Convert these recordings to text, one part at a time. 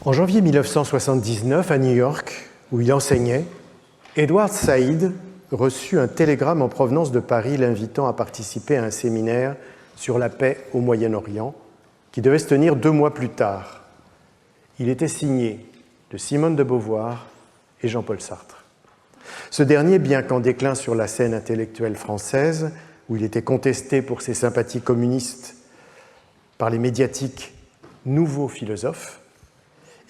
En janvier 1979, à New York, où il enseignait, Edward Said reçut un télégramme en provenance de Paris l'invitant à participer à un séminaire sur la paix au Moyen-Orient qui devait se tenir 2 mois plus tard. Il était signé de Simone de Beauvoir et Jean-Paul Sartre. Ce dernier, bien qu'en déclin sur la scène intellectuelle française, où il était contesté pour ses sympathies communistes par les médiatiques nouveaux philosophes,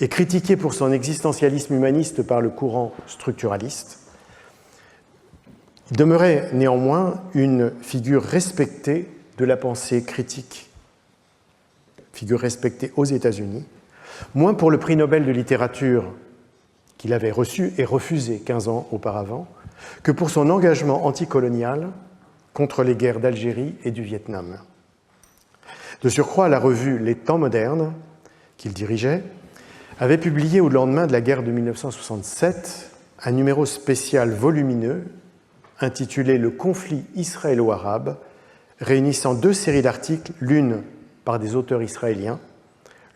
et critiqué pour son existentialisme humaniste par le courant structuraliste, il demeurait néanmoins une figure respectée de la pensée critique, figure respectée aux États-Unis, moins pour le prix Nobel de littérature qu'il avait reçu et refusé 15 ans auparavant, que pour son engagement anticolonial contre les guerres d'Algérie et du Vietnam. De surcroît, la revue Les Temps modernes, qu'il dirigeait, avait publié au lendemain de la guerre de 1967 un numéro spécial volumineux intitulé « Le conflit israélo-arabe », réunissant 2 séries d'articles, l'une par des auteurs israéliens,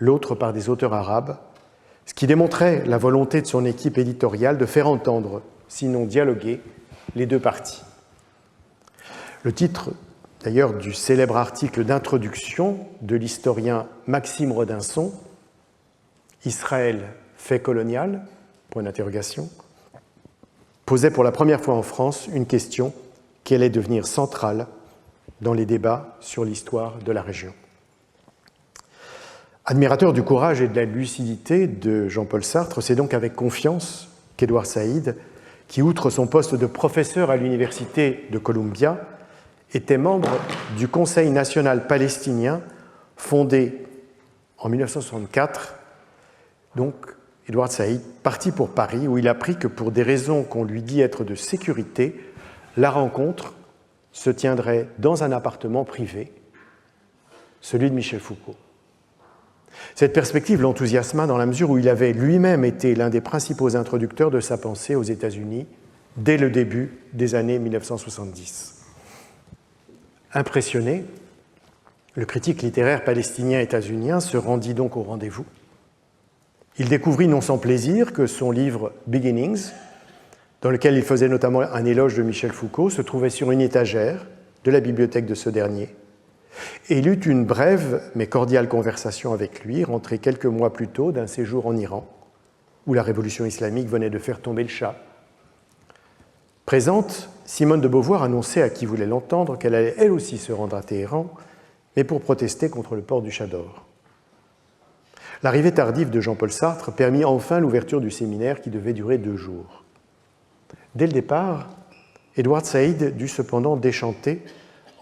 l'autre par des auteurs arabes, ce qui démontrait la volonté de son équipe éditoriale de faire entendre, sinon dialoguer, les 2 parties. Le titre, d'ailleurs, du célèbre article d'introduction de l'historien Maxime Rodinson, « Israël, fait colonial ?» posait pour la première fois en France une question qui allait devenir centrale dans les débats sur l'histoire de la région. Admirateur du courage et de la lucidité de Jean-Paul Sartre, c'est donc avec confiance qu'Edward Said, qui, outre son poste de professeur à l'université de Columbia, était membre du Conseil national palestinien fondé en 1964. Donc, Edward Said partit pour Paris, où il apprit que pour des raisons qu'on lui dit être de sécurité, la rencontre se tiendrait dans un appartement privé, celui de Michel Foucault. Cette perspective l'enthousiasma dans la mesure où il avait lui-même été l'un des principaux introducteurs de sa pensée aux États-Unis dès le début des années 1970. Impressionné, le critique littéraire palestinien états-unien se rendit donc au rendez-vous. Il découvrit non sans plaisir que son livre « Beginnings », dans lequel il faisait notamment un éloge de Michel Foucault, se trouvait sur une étagère de la bibliothèque de ce dernier. Et il eut une brève mais cordiale conversation avec lui, rentré quelques mois plus tôt d'un séjour en Iran, où la révolution islamique venait de faire tomber le Shah. Présente, Simone de Beauvoir annonçait à qui voulait l'entendre qu'elle allait elle aussi se rendre à Téhéran, mais pour protester contre le port du chador. L'arrivée tardive de Jean-Paul Sartre permit enfin l'ouverture du séminaire qui devait durer 2 jours. Dès le départ, Edward Said dut cependant déchanter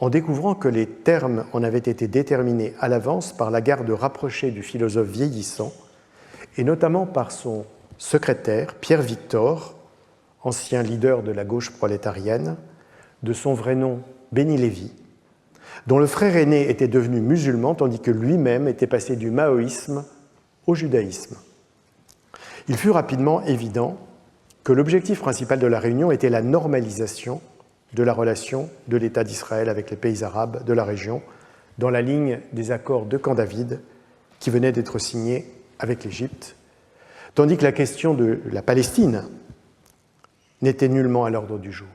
en découvrant que les termes en avaient été déterminés à l'avance par la garde rapprochée du philosophe vieillissant, et notamment par son secrétaire, Pierre Victor, ancien leader de la gauche prolétarienne, de son vrai nom Béni Lévy, dont le frère aîné était devenu musulman tandis que lui-même était passé du maoïsme au judaïsme. Il fut rapidement évident que l'objectif principal de la réunion était la normalisation de la relation de l'État d'Israël avec les pays arabes de la région, dans la ligne des accords de Camp David qui venaient d'être signés avec l'Égypte, tandis que la question de la Palestine n'était nullement à l'ordre du jour.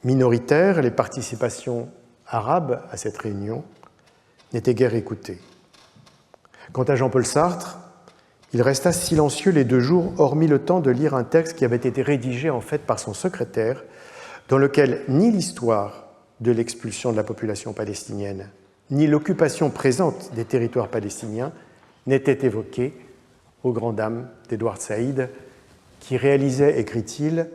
Minoritaires, les participations arabes à cette réunion n'étaient guère écoutées. Quant à Jean-Paul Sartre, il resta silencieux les 2 jours, hormis le temps de lire un texte qui avait été rédigé en fait par son secrétaire, dans lequel ni l'histoire de l'expulsion de la population palestinienne, ni l'occupation présente des territoires palestiniens n'étaient évoquées aux grandes dames d'Edward Said, qui réalisait, écrit-il,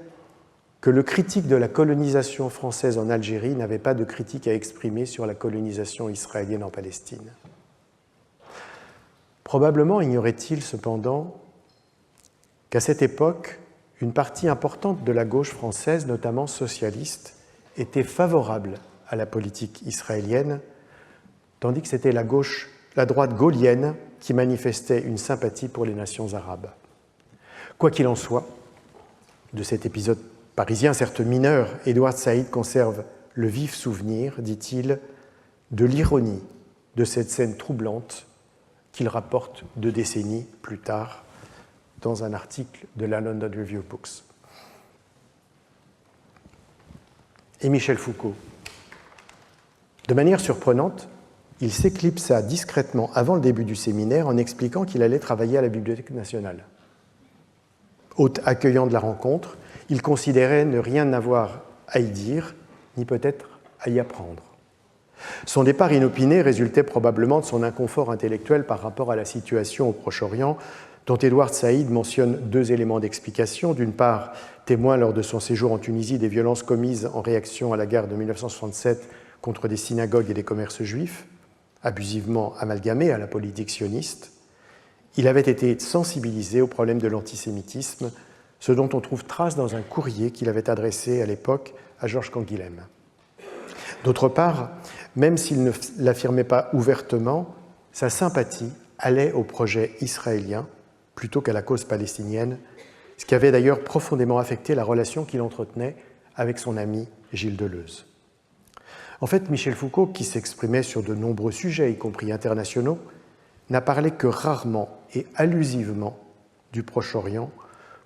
que le critique de la colonisation française en Algérie n'avait pas de critique à exprimer sur la colonisation israélienne en Palestine. Probablement ignorait-il cependant qu'à cette époque, une partie importante de la gauche française, notamment socialiste, était favorable à la politique israélienne, tandis que c'était la droite gaullienne qui manifestait une sympathie pour les nations arabes. Quoi qu'il en soit, de cet épisode parisien, certes mineur, Edward Said conserve le vif souvenir, dit-il, de l'ironie de cette scène troublante qu'il rapporte 2 décennies plus tard dans un article de la London Review of Books. Et Michel Foucault. De manière surprenante, il s'éclipsa discrètement avant le début du séminaire en expliquant qu'il allait travailler à la Bibliothèque nationale. Hôte accueillant de la rencontre, il considérait ne rien avoir à y dire, ni peut-être à y apprendre. Son départ inopiné résultait probablement de son inconfort intellectuel par rapport à la situation au Proche-Orient, dont Edward Saïd mentionne 2 éléments d'explication. D'une part, témoin lors de son séjour en Tunisie des violences commises en réaction à la guerre de 1967 contre des synagogues et des commerces juifs, abusivement amalgamés à la politique sioniste. Il avait été sensibilisé au problème de l'antisémitisme, ce dont on trouve trace dans un courrier qu'il avait adressé à l'époque à Georges Canguilhem. D'autre part, même s'il ne l'affirmait pas ouvertement, sa sympathie allait au projet israélien plutôt qu'à la cause palestinienne, ce qui avait d'ailleurs profondément affecté la relation qu'il entretenait avec son ami Gilles Deleuze. En fait, Michel Foucault, qui s'exprimait sur de nombreux sujets, y compris internationaux, n'a parlé que rarement et allusivement du Proche-Orient,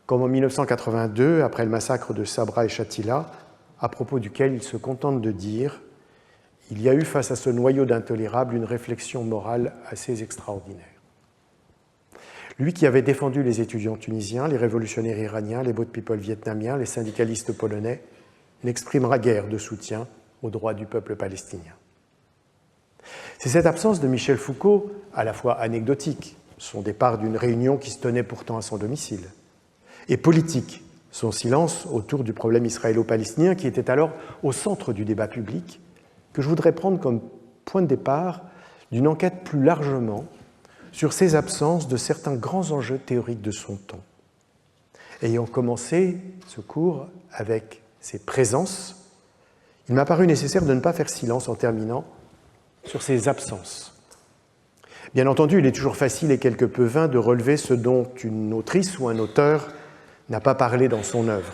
comme en 1982, après le massacre de Sabra et Shatila, à propos duquel il se contente de dire « Il y a eu face à ce noyau d'intolérable une réflexion morale assez extraordinaire ». Lui qui avait défendu les étudiants tunisiens, les révolutionnaires iraniens, les boat people vietnamiens, les syndicalistes polonais, n'exprimera guère de soutien aux droits du peuple palestinien. C'est cette absence de Michel Foucault, à la fois anecdotique, son départ d'une réunion qui se tenait pourtant à son domicile, et politique, son silence autour du problème israélo-palestinien qui était alors au centre du débat public, que je voudrais prendre comme point de départ d'une enquête plus largement sur ces absences de certains grands enjeux théoriques de son temps. Ayant commencé ce cours avec ses présences, il m'a paru nécessaire de ne pas faire silence en terminant sur ses absences. Bien entendu, il est toujours facile et quelque peu vain de relever ce dont une autrice ou un auteur n'a pas parlé dans son œuvre.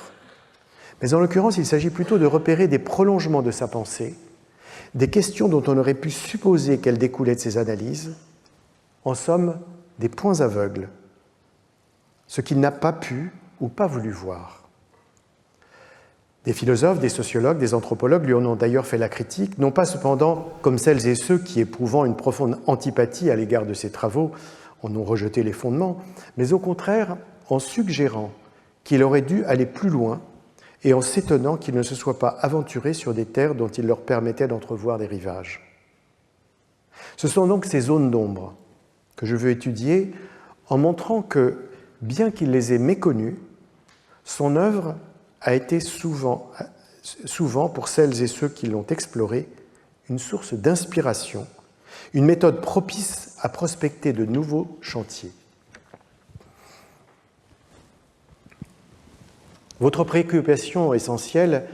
Mais en l'occurrence, il s'agit plutôt de repérer des prolongements de sa pensée, des questions dont on aurait pu supposer qu'elles découlaient de ses analyses, en somme, des points aveugles, ce qu'il n'a pas pu ou pas voulu voir. Des philosophes, des sociologues, des anthropologues lui en ont d'ailleurs fait la critique, non pas cependant comme celles et ceux qui, éprouvant une profonde antipathie à l'égard de ses travaux, en ont rejeté les fondements, mais au contraire en suggérant qu'il aurait dû aller plus loin et en s'étonnant qu'il ne se soit pas aventuré sur des terres dont il leur permettait d'entrevoir des rivages. Ce sont donc ces zones d'ombre que je veux étudier en montrant que, bien qu'il les ait méconnues, son œuvre a été souvent, pour celles et ceux qui l'ont explorée, une source d'inspiration, une méthode propice à prospecter de nouveaux chantiers. Votre préoccupation essentielle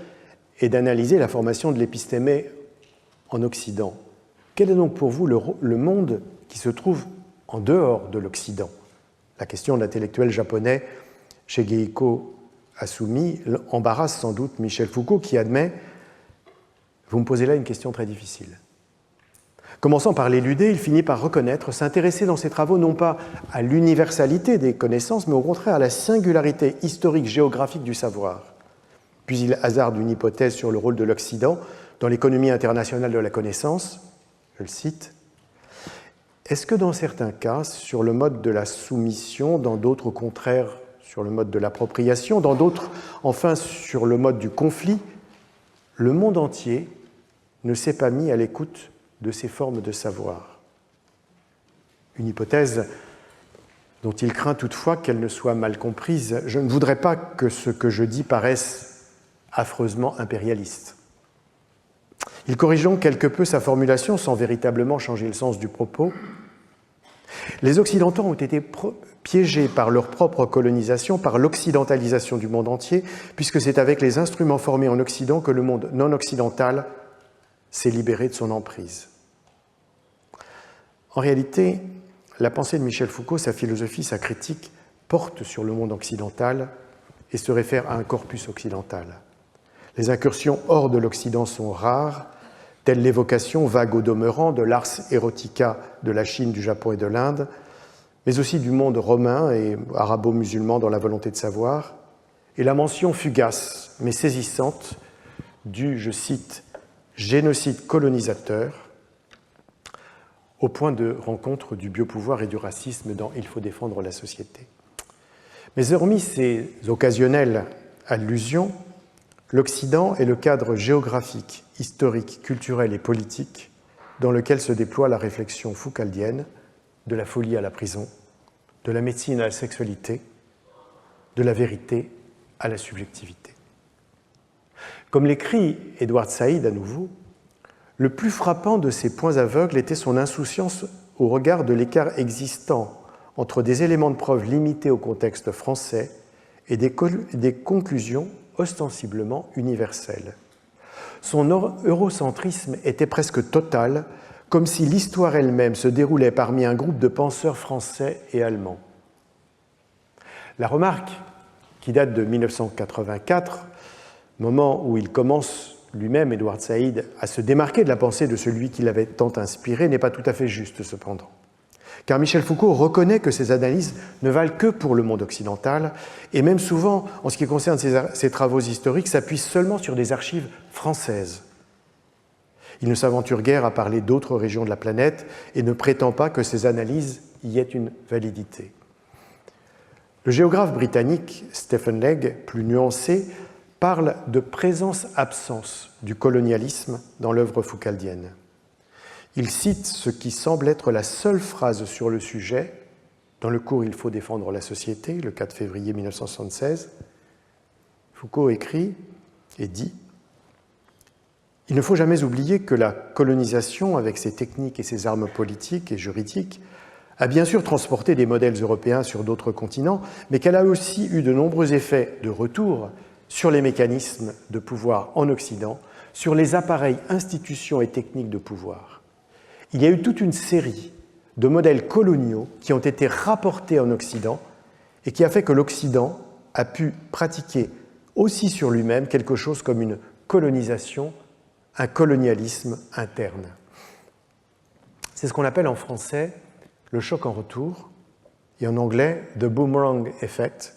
est d'analyser la formation de l'épistémé en Occident. Quel est donc pour vous le monde qui se trouve en dehors de l'Occident? La question de l'intellectuel japonais Shigehiko Asumi embarrasse sans doute Michel Foucault qui admet « Vous me posez là une question très difficile ». Commençant par l'éluder, il finit par reconnaître, s'intéresser dans ses travaux non pas à l'universalité des connaissances, mais au contraire à la singularité historique géographique du savoir. Puis il hasarde une hypothèse sur le rôle de l'Occident dans l'économie internationale de la connaissance. Je le cite. Est-ce que dans certains cas, sur le mode de la soumission, dans d'autres, au contraire, sur le mode de l'appropriation, dans d'autres, enfin, sur le mode du conflit, le monde entier ne s'est pas mis à l'écoute de ces formes de savoir? Une hypothèse dont il craint toutefois qu'elle ne soit mal comprise. Je ne voudrais pas que ce que je dis paraisse affreusement impérialiste. Il corrige donc quelque peu sa formulation sans véritablement changer le sens du propos. Les Occidentaux ont été piégés par leur propre colonisation, par l'occidentalisation du monde entier, puisque c'est avec les instruments formés en Occident que le monde non occidental s'est libéré de son emprise. En réalité, la pensée de Michel Foucault, sa philosophie, sa critique, porte sur le monde occidental et se réfère à un corpus occidental. Les incursions hors de l'Occident sont rares, telle l'évocation vague au demeurant de l'ars erotica de la Chine, du Japon et de l'Inde, mais aussi du monde romain et arabo-musulman dans la volonté de savoir, et la mention fugace mais saisissante du, je cite, génocide colonisateur, au point de rencontre du biopouvoir et du racisme dans Il faut défendre la société. Mais hormis ces occasionnelles allusions, l'Occident est le cadre géographique, historique, culturel et politique dans lequel se déploie la réflexion foucaldienne de la folie à la prison, de la médecine à la sexualité, de la vérité à la subjectivité. Comme l'écrit Edward Said à nouveau, le plus frappant de ces points aveugles était son insouciance au regard de l'écart existant entre des éléments de preuve limités au contexte français et des conclusions ostensiblement universelles. Son eurocentrisme était presque total, comme si l'histoire elle-même se déroulait parmi un groupe de penseurs français et allemands. La remarque, qui date de 1984, moment où il commence lui-même, Edward Said, à se démarquer de la pensée de celui qui l'avait tant inspiré, n'est pas tout à fait juste cependant. Car Michel Foucault reconnaît que ses analyses ne valent que pour le monde occidental, et même souvent, en ce qui concerne ses travaux historiques, s'appuie seulement sur des archives françaises. Il ne s'aventure guère à parler d'autres régions de la planète et ne prétend pas que ses analyses y aient une validité. Le géographe britannique Stephen Legge, plus nuancé, parle de présence-absence du colonialisme dans l'œuvre foucaldienne. Il cite ce qui semble être la seule phrase sur le sujet dans le cours « Il faut défendre la société », le 4 février 1976. Foucault écrit et dit « Il ne faut jamais oublier que la colonisation, avec ses techniques et ses armes politiques et juridiques, a bien sûr transporté des modèles européens sur d'autres continents, mais qu'elle a aussi eu de nombreux effets de retour sur les mécanismes de pouvoir en Occident, sur les appareils, institutions et techniques de pouvoir. Il y a eu toute une série de modèles coloniaux qui ont été rapportés en Occident et qui a fait que l'Occident a pu pratiquer aussi sur lui-même quelque chose comme une colonisation, un colonialisme interne. C'est ce qu'on appelle en français le choc en retour et en anglais « the boomerang effect »,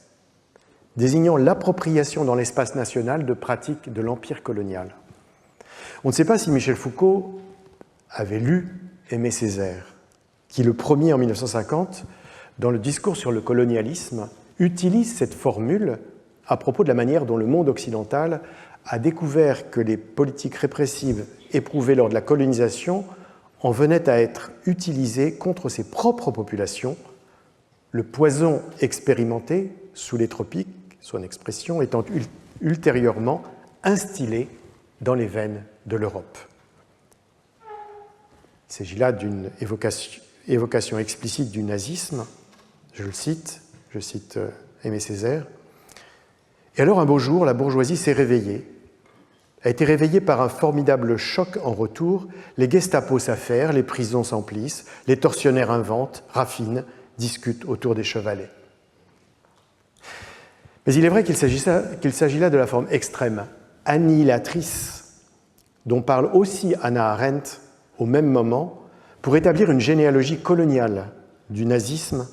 désignant l'appropriation dans l'espace national de pratiques de l'empire colonial. On ne sait pas si Michel Foucault avait lu Aimé Césaire, qui, le premier en 1950, dans le discours sur le colonialisme, utilise cette formule à propos de la manière dont le monde occidental a découvert que les politiques répressives éprouvées lors de la colonisation en venaient à être utilisées contre ses propres populations, le poison expérimenté sous les tropiques, son expression, étant ultérieurement instillé dans les veines de l'Europe. Il s'agit là d'une évocation explicite du nazisme, je cite Aimé Césaire. Et alors un beau jour, la bourgeoisie s'est réveillée, a été réveillée par un formidable choc en retour, les Gestapo s'affairent, les prisons s'emplissent, les tortionnaires inventent, raffinent, discutent autour des chevalets. Mais il est vrai qu'il s'agit là de la forme extrême, annihilatrice, dont parle aussi Hannah Arendt au même moment, pour établir une généalogie coloniale du nazisme,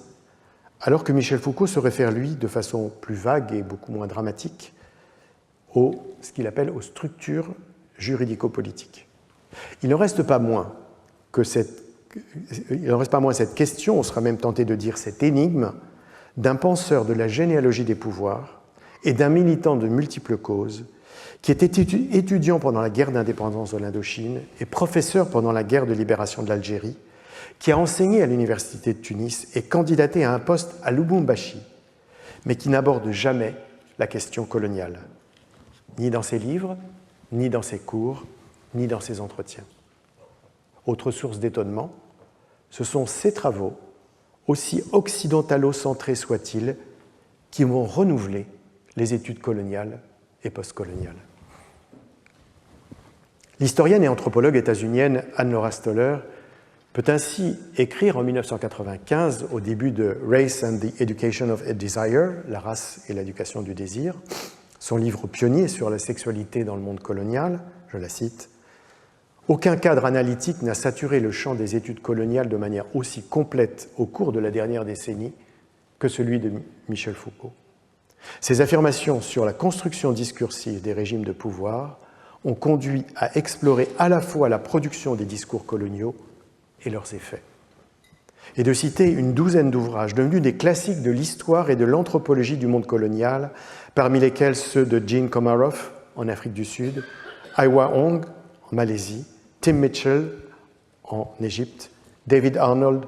alors que Michel Foucault se réfère, lui, de façon plus vague et beaucoup moins dramatique, ce qu'il appelle aux structures juridico-politiques. Il n'en reste pas moins cette question, on sera même tenté de dire cette énigme, d'un penseur de la généalogie des pouvoirs et d'un militant de multiples causes qui était étudiant pendant la guerre d'indépendance de l'Indochine et professeur pendant la guerre de libération de l'Algérie, qui a enseigné à l'université de Tunis et candidaté à un poste à Lubumbashi, mais qui n'aborde jamais la question coloniale, ni dans ses livres, ni dans ses cours, ni dans ses entretiens. Autre source d'étonnement, ce sont ces travaux, aussi occidentalo-centrés soient-ils, qui vont renouveler les études coloniales et postcoloniales. L'historienne et anthropologue états-unienne Anne-Laura Stoller peut ainsi écrire en 1995, au début de Race and the Education of Desire, La race et l'éducation du désir, son livre pionnier sur la sexualité dans le monde colonial, je la cite, « Aucun cadre analytique n'a saturé le champ des études coloniales de manière aussi complète au cours de la dernière décennie que celui de Michel Foucault. Ses affirmations sur la construction discursive des régimes de pouvoir ont conduit à explorer à la fois la production des discours coloniaux et leurs effets. Et de citer une douzaine d'ouvrages devenus des classiques de l'histoire et de l'anthropologie du monde colonial, parmi lesquels ceux de Jean Komarov en Afrique du Sud, Ai Wa Hong en Malaisie, Tim Mitchell en Égypte, David Arnold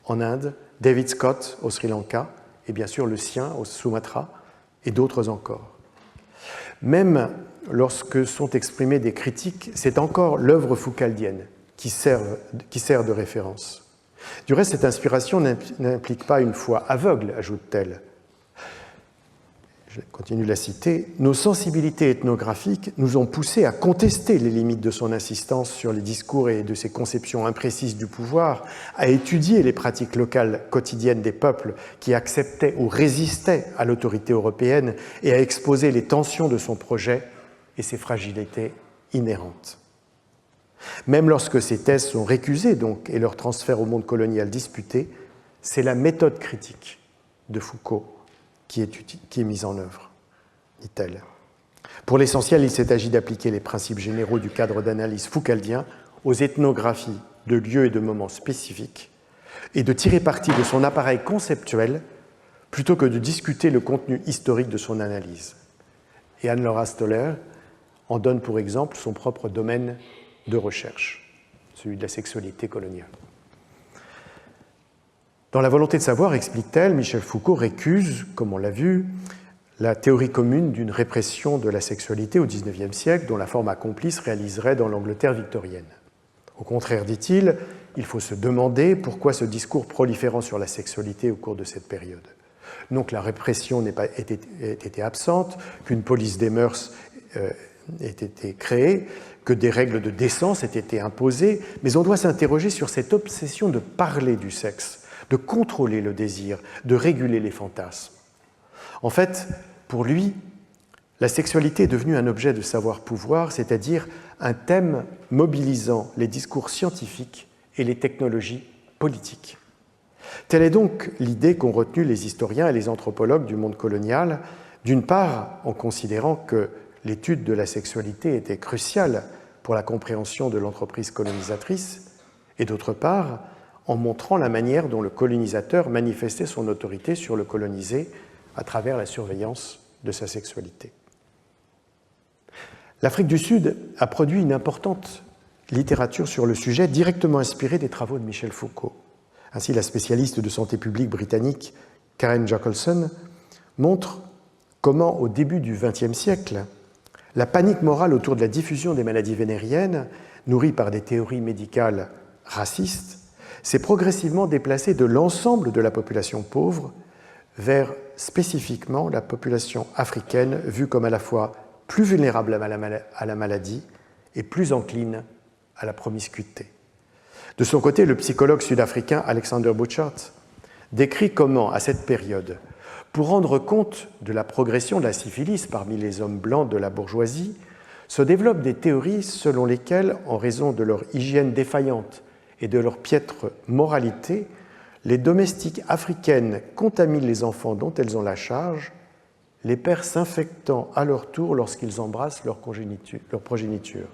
en Inde, David Scott au Sri Lanka, et bien sûr le sien au Sumatra, et d'autres encore. Même lorsque sont exprimées des critiques, c'est encore l'œuvre foucaldienne qui sert de référence. Du reste, cette inspiration n'implique pas une foi aveugle, ajoute-t-elle. Je continue la citer. Nos sensibilités ethnographiques nous ont poussés à contester les limites de son insistance sur les discours et de ses conceptions imprécises du pouvoir, à étudier les pratiques locales quotidiennes des peuples qui acceptaient ou résistaient à l'autorité européenne et à exposer les tensions de son projet et ses fragilités inhérentes. Même lorsque ces thèses sont récusées donc, et leur transfert au monde colonial disputé, c'est la méthode critique de Foucault qui est mise en œuvre, dit-elle. Pour l'essentiel, il s'est agi d'appliquer les principes généraux du cadre d'analyse foucaldien aux ethnographies de lieux et de moments spécifiques et de tirer parti de son appareil conceptuel plutôt que de discuter le contenu historique de son analyse. Et Anne-Laura Stoller en donne pour exemple son propre domaine de recherche, celui de la sexualité coloniale. Dans La volonté de savoir, explique-t-elle, Michel Foucault récuse, comme on l'a vu, la théorie commune d'une répression de la sexualité au XIXe siècle dont la forme accomplie se réaliserait dans l'Angleterre victorienne. Au contraire, dit-il, il faut se demander pourquoi ce discours proliférant sur la sexualité au cours de cette période. Non que la répression n'ait pas été absente, qu'une police des mœurs ait été créée, que des règles de décence aient été imposées, mais on doit s'interroger sur cette obsession de parler du sexe, de contrôler le désir, de réguler les fantasmes. En fait, pour lui, la sexualité est devenue un objet de savoir-pouvoir, c'est-à-dire un thème mobilisant les discours scientifiques et les technologies politiques. Telle est donc l'idée qu'ont retenue les historiens et les anthropologues du monde colonial, d'une part en considérant que l'étude de la sexualité était cruciale pour la compréhension de l'entreprise colonisatrice, et d'autre part en montrant la manière dont le colonisateur manifestait son autorité sur le colonisé à travers la surveillance de sa sexualité. L'Afrique du Sud a produit une importante littérature sur le sujet directement inspirée des travaux de Michel Foucault. Ainsi, la spécialiste de santé publique britannique Karen Jackelson montre comment, au début du XXe siècle, la panique morale autour de la diffusion des maladies vénériennes, nourrie par des théories médicales racistes, s'est progressivement déplacée de l'ensemble de la population pauvre vers spécifiquement la population africaine, vue comme à la fois plus vulnérable à la maladie et plus encline à la promiscuité. De son côté, le psychologue sud-africain Alexander Burchard décrit comment, à cette période, pour rendre compte de la progression de la syphilis parmi les hommes blancs de la bourgeoisie, se développent des théories selon lesquelles, en raison de leur hygiène défaillante et de leur piètre moralité, les domestiques africaines contaminent les enfants dont elles ont la charge, les pères s'infectant à leur tour lorsqu'ils embrassent leur progéniture.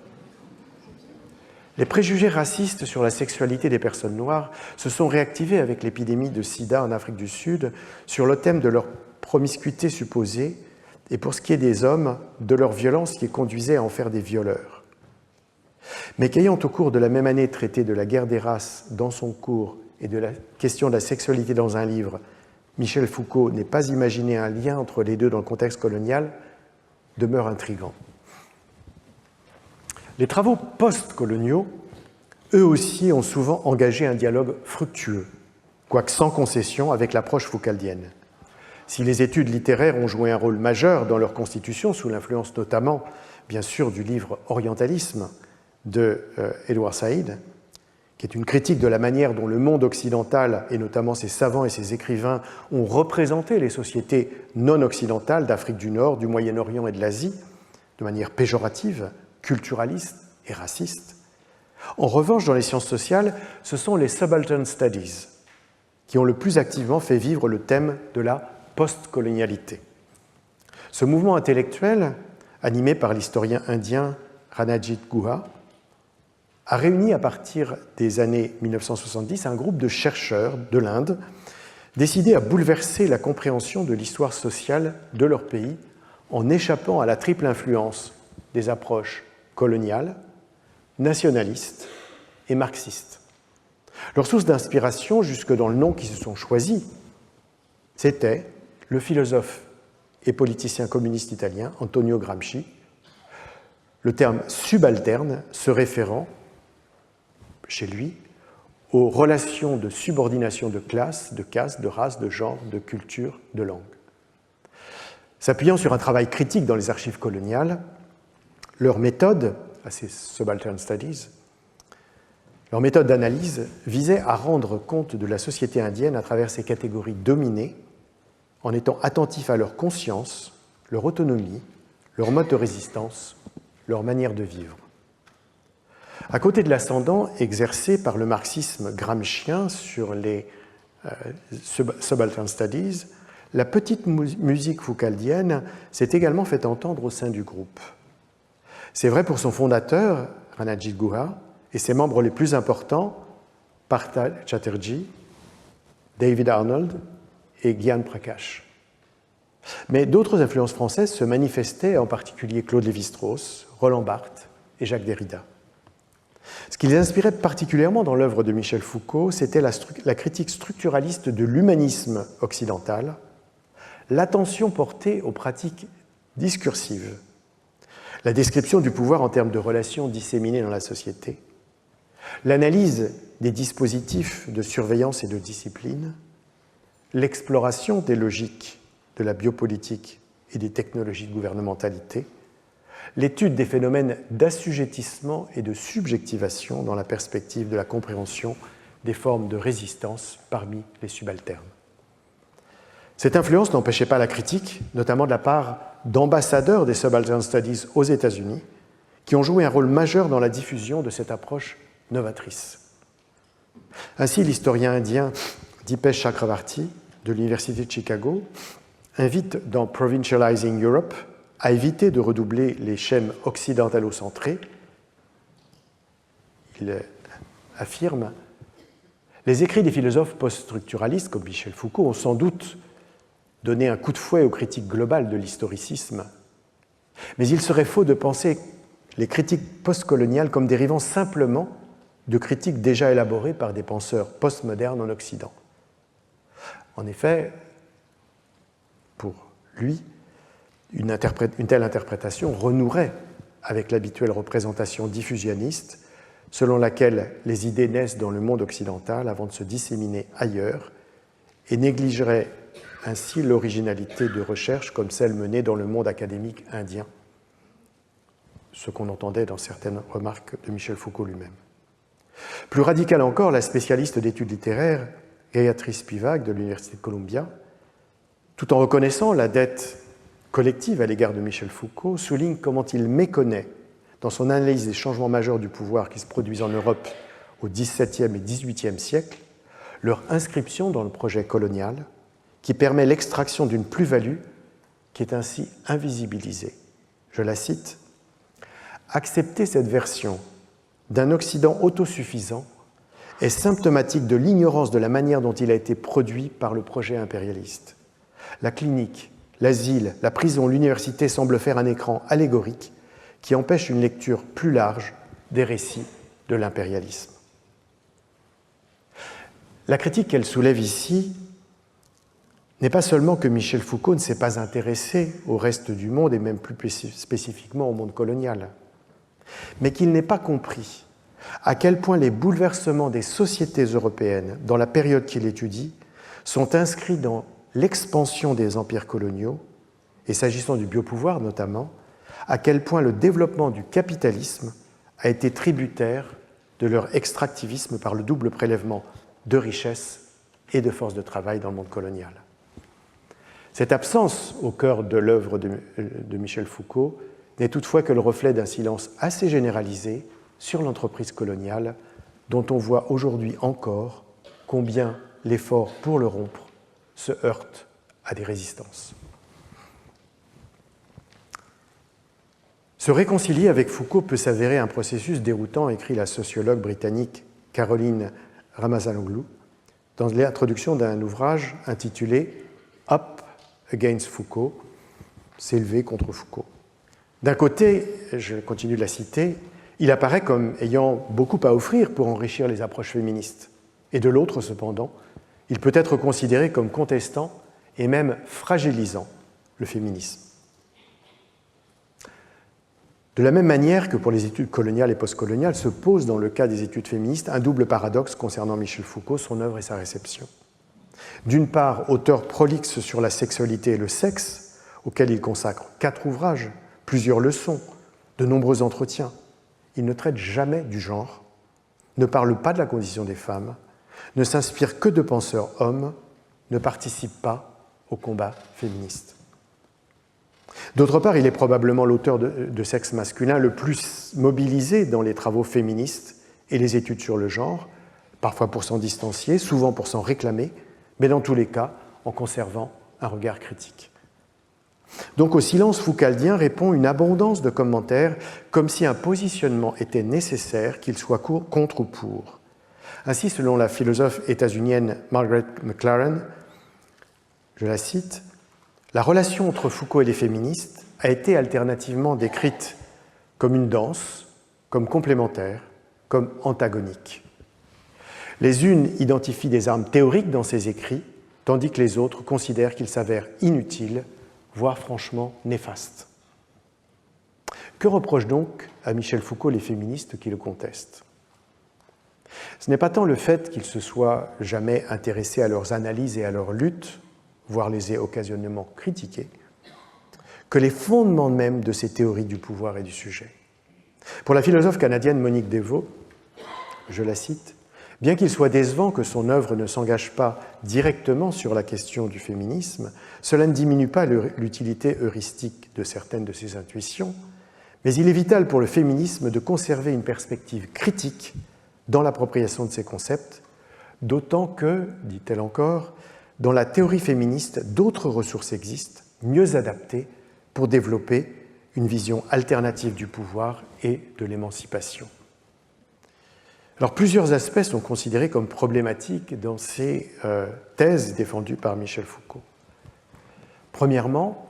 Les préjugés racistes sur la sexualité des personnes noires se sont réactivés avec l'épidémie de sida en Afrique du Sud sur le thème de leur promiscuité supposée et, pour ce qui est des hommes, de leur violence qui conduisait à en faire des violeurs. Mais qu'ayant au cours de la même année traité de la guerre des races dans son cours et de la question de la sexualité dans un livre, Michel Foucault n'ait pas imaginé un lien entre les deux dans le contexte colonial demeure intrigant. Les travaux post-coloniaux, eux aussi, ont souvent engagé un dialogue fructueux, quoique sans concession, avec l'approche foucaldienne. Si les études littéraires ont joué un rôle majeur dans leur constitution, sous l'influence notamment, bien sûr, du livre Orientalisme de Edward Said, qui est une critique de la manière dont le monde occidental, et notamment ses savants et ses écrivains, ont représenté les sociétés non occidentales d'Afrique du Nord, du Moyen-Orient et de l'Asie, de manière péjorative, culturaliste et raciste, En revanche, dans les sciences sociales, ce sont les subaltern studies qui ont le plus activement fait vivre le thème de la postcolonialité. Ce mouvement intellectuel, animé par l'historien indien Ranajit Guha, a réuni à partir des années 1970 un groupe de chercheurs de l'Inde décidés à bouleverser la compréhension de l'histoire sociale de leur pays en échappant à la triple influence des approches coloniales, nationalistes et marxistes. Leur source d'inspiration, jusque dans le nom qu'ils se sont choisis, c'était le philosophe et politicien communiste italien Antonio Gramsci, le terme subalterne se référant, chez lui, aux relations de subordination de classe, de caste, de race, de genre, de culture, de langue. S'appuyant sur un travail critique dans les archives coloniales, leur méthode, à ces subaltern studies, leur méthode d'analyse visait à rendre compte de la société indienne à travers ces catégories dominées, en étant attentif à leur conscience, leur autonomie, leur mode de résistance, leur manière de vivre. À côté de l'ascendant exercé par le marxisme gramscien sur les subaltern studies, la petite musique foucaldienne s'est également fait entendre au sein du groupe. C'est vrai pour son fondateur, Ranajit Guha, et ses membres les plus importants, Partha Chatterjee, David Arnold et Gyan Prakash. Mais d'autres influences françaises se manifestaient, en particulier Claude Lévi-Strauss, Roland Barthes et Jacques Derrida. Ce qui les inspirait particulièrement dans l'œuvre de Michel Foucault, c'était la critique structuraliste de l'humanisme occidental, l'attention portée aux pratiques discursives, la description du pouvoir en termes de relations disséminées dans la société, l'analyse des dispositifs de surveillance et de discipline, l'exploration des logiques de la biopolitique et des technologies de gouvernementalité, l'étude des phénomènes d'assujettissement et de subjectivation dans la perspective de la compréhension des formes de résistance parmi les subalternes. Cette influence n'empêchait pas la critique, notamment de la part d'ambassadeurs des Subaltern Studies aux États-Unis, qui ont joué un rôle majeur dans la diffusion de cette approche novatrice. Ainsi, l'historien indien Dipesh Chakravarty de l'Université de Chicago invite dans Provincializing Europe à éviter de redoubler les schèmes occidentalo-centrés. Il affirme « Les écrits des philosophes post-structuralistes comme Michel Foucault ont sans doute donné un coup de fouet aux critiques globales de l'historicisme, mais il serait faux de penser les critiques postcoloniales comme dérivant simplement de critiques déjà élaborées par des penseurs postmodernes en Occident. » En effet, pour lui, une telle interprétation renouerait avec l'habituelle représentation diffusionniste selon laquelle les idées naissent dans le monde occidental avant de se disséminer ailleurs et négligerait ainsi l'originalité de recherche comme celle menée dans le monde académique indien, ce qu'on entendait dans certaines remarques de Michel Foucault lui-même. Plus radical encore, la spécialiste d'études littéraires Gayatri Spivak de l'Université de Columbia, tout en reconnaissant la dette collective à l'égard de Michel Foucault, souligne comment il méconnaît, dans son analyse des changements majeurs du pouvoir qui se produisent en Europe au XVIIe et XVIIIe siècle, leur inscription dans le projet colonial qui permet l'extraction d'une plus-value qui est ainsi invisibilisée. Je la cite, « Accepter cette version d'un Occident autosuffisant est symptomatique de l'ignorance de la manière dont il a été produit par le projet impérialiste. La clinique, l'asile, la prison, l'université semblent faire un écran allégorique qui empêche une lecture plus large des récits de l'impérialisme. » La critique qu'elle soulève ici n'est pas seulement que Michel Foucault ne s'est pas intéressé au reste du monde et même plus spécifiquement au monde colonial, mais qu'il n'ait pas compris à quel point les bouleversements des sociétés européennes dans la période qu'il étudie sont inscrits dans l'expansion des empires coloniaux, et s'agissant du biopouvoir notamment, à quel point le développement du capitalisme a été tributaire de leur extractivisme par le double prélèvement de richesses et de forces de travail dans le monde colonial. Cette absence au cœur de l'œuvre de Michel Foucault n'est toutefois que le reflet d'un silence assez généralisé sur l'entreprise coloniale dont on voit aujourd'hui encore combien l'effort pour le rompre se heurte à des résistances. Se réconcilier avec Foucault peut s'avérer un processus déroutant, écrit la sociologue britannique Caroline Ramazanoglou dans l'introduction d'un ouvrage intitulé « Up Against Foucault », s'élever contre Foucault. D'un côté, je continue de la citer, il apparaît comme ayant beaucoup à offrir pour enrichir les approches féministes. Et de l'autre, cependant, il peut être considéré comme contestant et même fragilisant le féminisme. De la même manière que pour les études coloniales et postcoloniales, se pose dans le cas des études féministes un double paradoxe concernant Michel Foucault, son œuvre et sa réception. D'une part, auteur prolixe sur la sexualité et le sexe, auquel il consacre 4 ouvrages, plusieurs leçons, de nombreux entretiens. Il ne traite jamais du genre, ne parle pas de la condition des femmes, ne s'inspire que de penseurs hommes, ne participe pas au combat féministe. D'autre part, il est probablement l'auteur de sexe masculin le plus mobilisé dans les travaux féministes et les études sur le genre, parfois pour s'en distancier, souvent pour s'en réclamer, mais dans tous les cas en conservant un regard critique. Donc au silence foucaldien répond une abondance de commentaires, comme si un positionnement était nécessaire, qu'il soit contre ou pour. Ainsi, selon la philosophe états-unienne Margaret McLaren, je la cite, « La relation entre Foucault et les féministes a été alternativement décrite comme une danse, comme complémentaire, comme antagonique. Les unes identifient des armes théoriques dans ses écrits, tandis que les autres considèrent qu'ils s'avèrent inutiles, voire franchement néfastes. » Que reprochent donc à Michel Foucault les féministes qui le contestent ? Ce n'est pas tant le fait qu'ils se soient jamais intéressés à leurs analyses et à leurs luttes, voire les aient occasionnellement critiquées, que les fondements même de ces théories du pouvoir et du sujet. Pour la philosophe canadienne Monique Devaux, je la cite, « Bien qu'il soit décevant que son œuvre ne s'engage pas directement sur la question du féminisme, cela ne diminue pas l'utilité heuristique de certaines de ses intuitions, mais il est vital pour le féminisme de conserver une perspective critique dans l'appropriation de ces concepts, d'autant que, dit-elle encore, dans la théorie féministe, d'autres ressources existent, mieux adaptées pour développer une vision alternative du pouvoir et de l'émancipation. » Alors, plusieurs aspects sont considérés comme problématiques dans ces thèses défendues par Michel Foucault. Premièrement,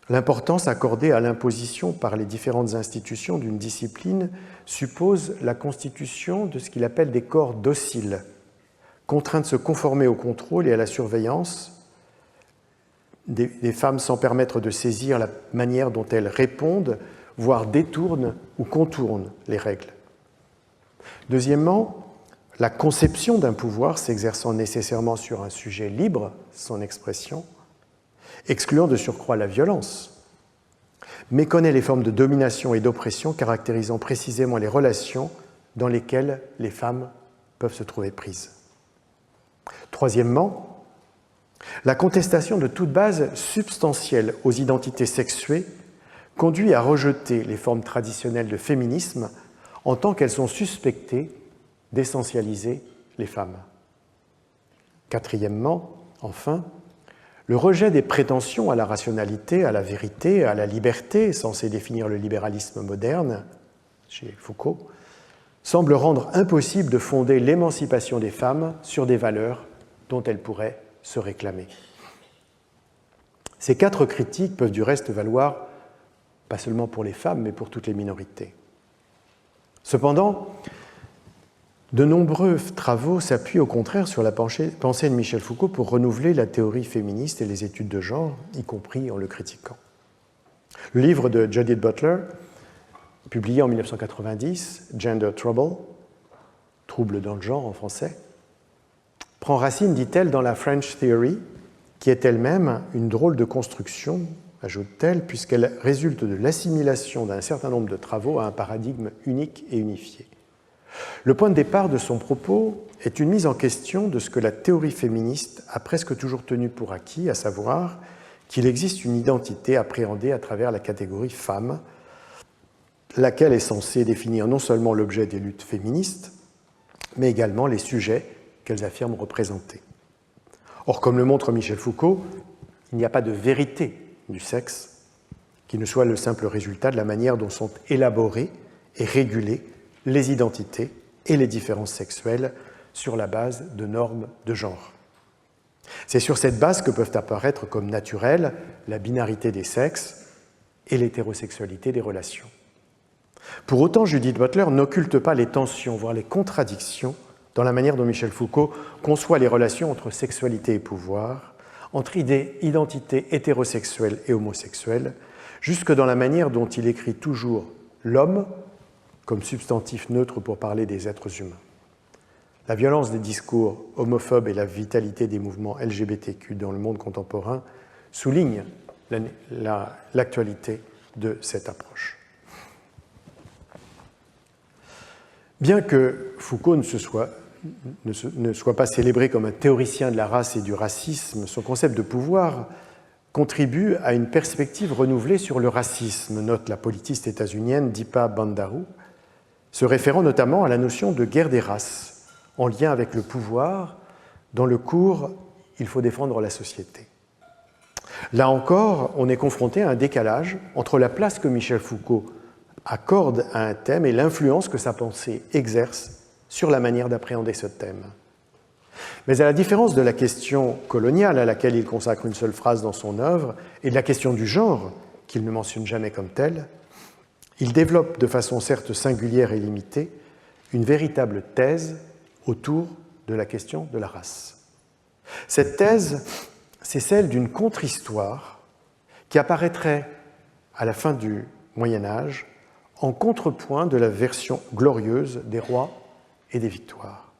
l'importance accordée à l'imposition par les différentes institutions d'une discipline suppose la constitution de ce qu'il appelle des corps dociles, contraints de se conformer au contrôle et à la surveillance des femmes sans permettre de saisir la manière dont elles répondent, voire détournent ou contournent les règles. Deuxièmement, la conception d'un pouvoir s'exerçant nécessairement sur un sujet libre, son expression, excluant de surcroît la violence, méconnaît les formes de domination et d'oppression caractérisant précisément les relations dans lesquelles les femmes peuvent se trouver prises. Troisièmement, la contestation de toute base substantielle aux identités sexuées conduit à rejeter les formes traditionnelles de féminisme en tant qu'elles sont suspectées d'essentialiser les femmes. Quatrièmement, enfin, le rejet des prétentions à la rationalité, à la vérité, à la liberté, censées définir le libéralisme moderne, chez Foucault, semble rendre impossible de fonder l'émancipation des femmes sur des valeurs dont elles pourraient se réclamer. Ces 4 critiques peuvent du reste valoir, pas seulement pour les femmes, mais pour toutes les minorités. Cependant, de nombreux travaux s'appuient au contraire sur la pensée de Michel Foucault pour renouveler la théorie féministe et les études de genre, y compris en le critiquant. Le livre de Judith Butler, publié en 1990, Gender Trouble, trouble dans le genre en français, prend racine, dit-elle, dans la French Theory, qui est elle-même une drôle de construction, ajoute-t-elle, puisqu'elle résulte de l'assimilation d'un certain nombre de travaux à un paradigme unique et unifié. Le point de départ de son propos est une mise en question de ce que la théorie féministe a presque toujours tenu pour acquis, à savoir qu'il existe une identité appréhendée à travers la catégorie femme, laquelle est censée définir non seulement l'objet des luttes féministes, mais également les sujets qu'elles affirment représenter. Or, comme le montre Michel Foucault, il n'y a pas de vérité du sexe qui ne soit le simple résultat de la manière dont sont élaborées et régulées les identités et les différences sexuelles sur la base de normes de genre. C'est sur cette base que peuvent apparaître comme naturelles la binarité des sexes et l'hétérosexualité des relations. Pour autant, Judith Butler n'occulte pas les tensions, voire les contradictions, dans la manière dont Michel Foucault conçoit les relations entre sexualité et pouvoir, entre identités hétérosexuelles et homosexuelles, jusque dans la manière dont il écrit toujours l'homme comme substantif neutre pour parler des êtres humains. La violence des discours homophobes et la vitalité des mouvements LGBTQ dans le monde contemporain soulignent l'actualité de cette approche. Bien que Foucault ne soit pas célébré comme un théoricien de la race et du racisme, son concept de pouvoir contribue à une perspective renouvelée sur le racisme, note la politiste états-unienne Deepa Bhandaroo, se référant notamment à la notion de guerre des races, en lien avec le pouvoir, dans le cours « Il faut défendre la société ». Là encore, on est confronté à un décalage entre la place que Michel Foucault accorde à un thème et l'influence que sa pensée exerce sur la manière d'appréhender ce thème. Mais à la différence de la question coloniale à laquelle il consacre une seule phrase dans son œuvre et de la question du genre, qu'il ne mentionne jamais comme telle, il développe de façon certes singulière et limitée une véritable thèse autour de la question de la race. Cette thèse, c'est celle d'une contre-histoire qui apparaîtrait à la fin du Moyen-Âge en contrepoint de la version glorieuse des rois et des victoires.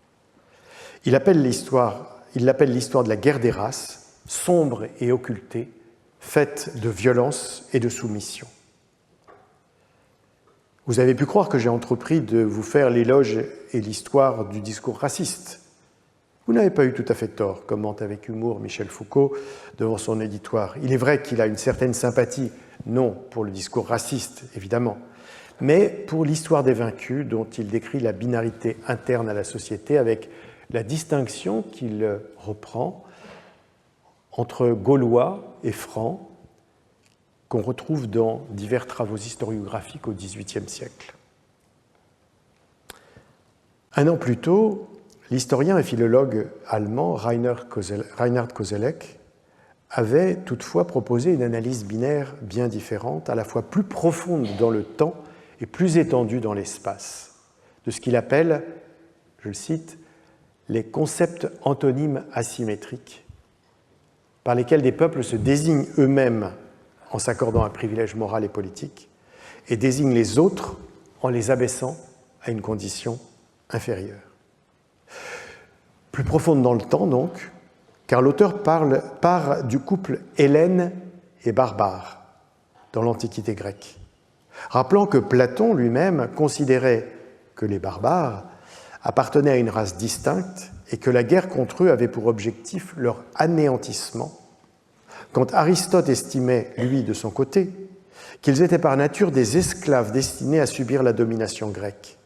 Il l'appelle l'histoire de la guerre des races, sombre et occultée, faite de violence et de soumission. Vous avez pu croire que j'ai entrepris de vous faire l'éloge et l'histoire du discours raciste. Vous n'avez pas eu tout à fait tort, commente avec humour Michel Foucault devant son éditoire. Il est vrai qu'il a une certaine sympathie, non pour le discours raciste, évidemment, mais pour l'histoire des vaincus dont il décrit la binarité interne à la société avec la distinction qu'il reprend entre Gaulois et Francs, qu'on retrouve dans divers travaux historiographiques au XVIIIe siècle. Un an plus tôt, l'historien et philologue allemand Reinhard Koselleck avait toutefois proposé une analyse binaire bien différente, à la fois plus profonde dans le temps et plus étendue dans l'espace, de ce qu'il appelle, je le cite, les concepts antonymes asymétriques, par lesquels des peuples se désignent eux-mêmes en s'accordant un privilège moral et politique, et désignent les autres en les abaissant à une condition inférieure. Plus profonde dans le temps, donc, car l'auteur part du couple Hellène et barbare dans l'Antiquité grecque, rappelant que Platon lui-même considérait que les barbares appartenaient à une race distincte et que la guerre contre eux avait pour objectif leur anéantissement, quand Aristote estimait, lui, de son côté, qu'ils étaient par nature des esclaves destinés à subir la domination grecque.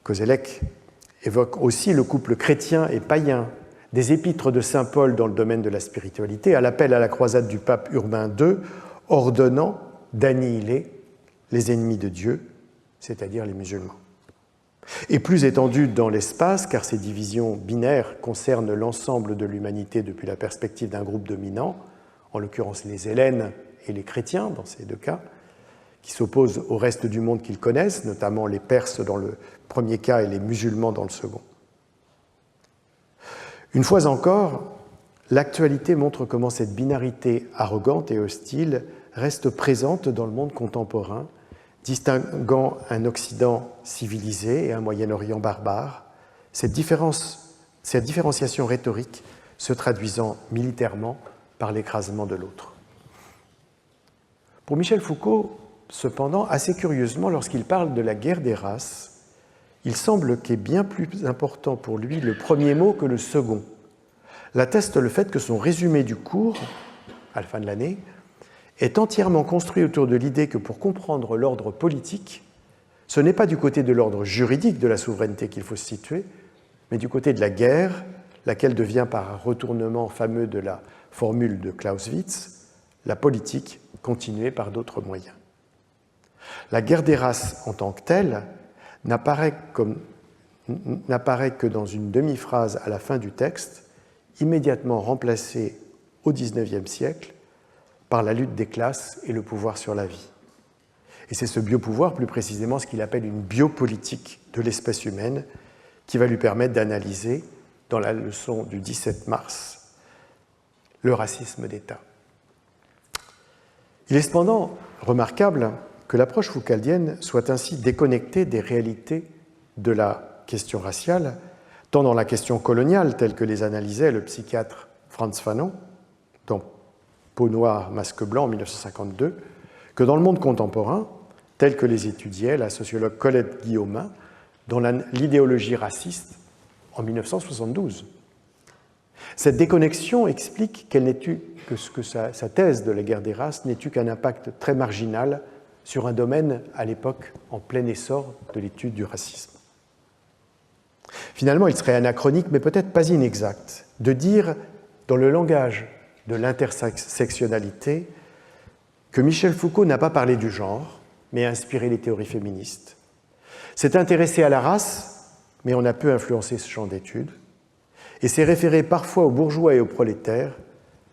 Koselleck évoque aussi le couple chrétien et païen des épîtres de saint Paul dans le domaine de la spiritualité, à l'appel à la croisade du pape Urbain II, ordonnant d'annihiler les ennemis de Dieu, c'est-à-dire les musulmans. Et plus étendu dans l'espace, car ces divisions binaires concernent l'ensemble de l'humanité depuis la perspective d'un groupe dominant, en l'occurrence les Hellènes et les chrétiens dans ces deux cas, qui s'opposent au reste du monde qu'ils connaissent, notamment les Perses dans le premier cas et les musulmans dans le second. Une fois encore, l'actualité montre comment cette binarité arrogante et hostile reste présente dans le monde contemporain, distinguant un Occident civilisé et un Moyen-Orient barbare, cette différenciation rhétorique se traduisant militairement par l'écrasement de l'autre. Pour Michel Foucault, cependant, assez curieusement, lorsqu'il parle de la guerre des races, il semble qu'est bien plus important pour lui le premier mot que le second. L'atteste le fait que son résumé du cours, à la fin de l'année, est entièrement construit autour de l'idée que pour comprendre l'ordre politique, ce n'est pas du côté de l'ordre juridique de la souveraineté qu'il faut se situer, mais du côté de la guerre, laquelle devient par un retournement fameux de la formule de Clausewitz, la politique continuée par d'autres moyens. La guerre des races en tant que telle n'apparaît que dans une demi-phrase à la fin du texte, immédiatement remplacée au XIXe siècle par la lutte des classes et le pouvoir sur la vie. Et c'est ce biopouvoir, plus précisément ce qu'il appelle une biopolitique de l'espèce humaine, qui va lui permettre d'analyser, dans la leçon du 17 mars, le racisme d'État. Il est cependant remarquable que l'approche foucaldienne soit ainsi déconnectée des réalités de la question raciale, tant dans la question coloniale, telle que les analysait le psychiatre Frantz Fanon, dans Peau noire, masque blanc en 1952, que dans le monde contemporain, tel que les étudiait la sociologue Colette Guillaumin dans l'idéologie raciste en 1972. Cette déconnexion explique que sa thèse de la guerre des races n'ait eu qu'un impact très marginal sur un domaine à l'époque en plein essor de l'étude du racisme. Finalement, il serait anachronique, mais peut-être pas inexact, de dire, dans le langage de l'intersectionnalité, que Michel Foucault n'a pas parlé du genre, mais a inspiré les théories féministes. S'est intéressé à la race, mais on a peu influencé ce champ d'études, et s'est référé parfois aux bourgeois et aux prolétaires,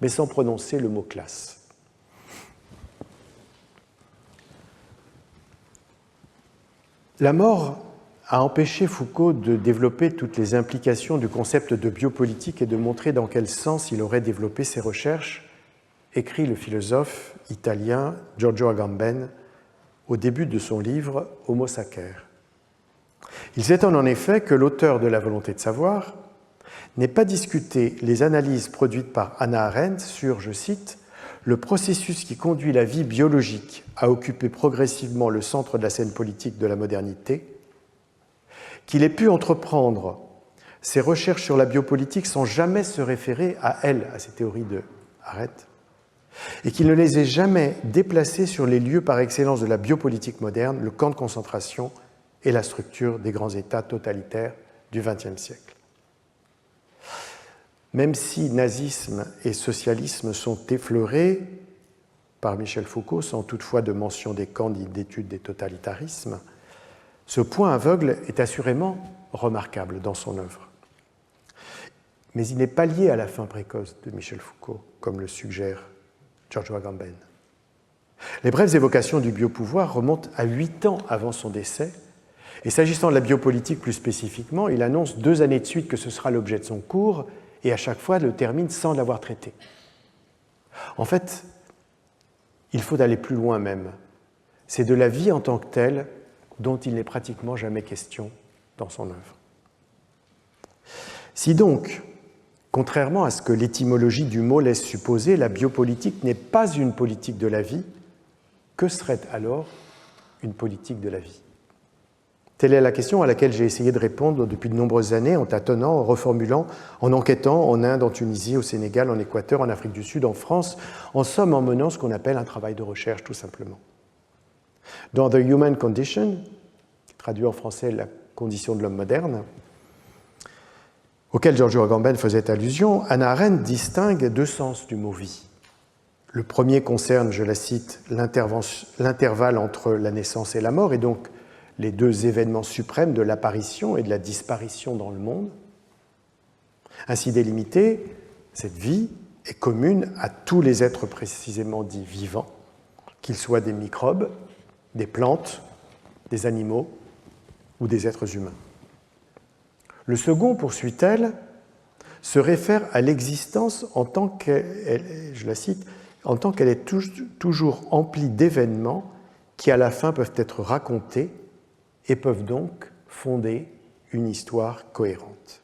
mais sans prononcer le mot classe. La mort a empêché Foucault de développer toutes les implications du concept de biopolitique et de montrer dans quel sens il aurait développé ses recherches, écrit le philosophe italien Giorgio Agamben au début de son livre Homo Sacer. Il s'étonne en effet que l'auteur de La volonté de savoir n'ait pas discuté les analyses produites par Hannah Arendt sur, je cite, le processus qui conduit la vie biologique à occuper progressivement le centre de la scène politique de la modernité, qu'il ait pu entreprendre ses recherches sur la biopolitique sans jamais se référer à elle, à ces théories de Arendt, et qu'il ne les ait jamais déplacées sur les lieux par excellence de la biopolitique moderne, le camp de concentration et la structure des grands États totalitaires du XXe siècle. Même si nazisme et socialisme sont effleurés par Michel Foucault, sans toutefois de mention des camps d'étude des totalitarismes, ce point aveugle est assurément remarquable dans son œuvre. Mais il n'est pas lié à la fin précoce de Michel Foucault, comme le suggère Giorgio Agamben. Les brèves évocations du biopouvoir remontent à 8 ans avant son décès, et s'agissant de la biopolitique plus spécifiquement, il annonce 2 années de suite que ce sera l'objet de son cours, et à chaque fois le termine sans l'avoir traité. En fait, il faut aller plus loin même. C'est de la vie en tant que telle dont il n'est pratiquement jamais question dans son œuvre. Si donc, contrairement à ce que l'étymologie du mot laisse supposer, la biopolitique n'est pas une politique de la vie, que serait alors une politique de la vie ? Telle est la question à laquelle j'ai essayé de répondre depuis de nombreuses années en tâtonnant, en reformulant, en enquêtant en Inde, en Tunisie, au Sénégal, en Équateur, en Afrique du Sud, en France, en somme en menant ce qu'on appelle un travail de recherche tout simplement. Dans The Human Condition, traduit en français la condition de l'homme moderne, auquel Giorgio Agamben faisait allusion, Hannah Arendt distingue 2 sens du mot vie. Le premier concerne, je la cite, l'intervalle entre la naissance et la mort, et donc les 2 événements suprêmes de l'apparition et de la disparition dans le monde. Ainsi délimitée, cette vie est commune à tous les êtres précisément dits vivants, qu'ils soient des microbes, des plantes, des animaux ou des êtres humains. Le second, poursuit-elle, se réfère à l'existence en tant qu'elle, je la cite, en tant qu'elle est toujours emplie d'événements qui à la fin peuvent être racontés et peuvent donc fonder une histoire cohérente.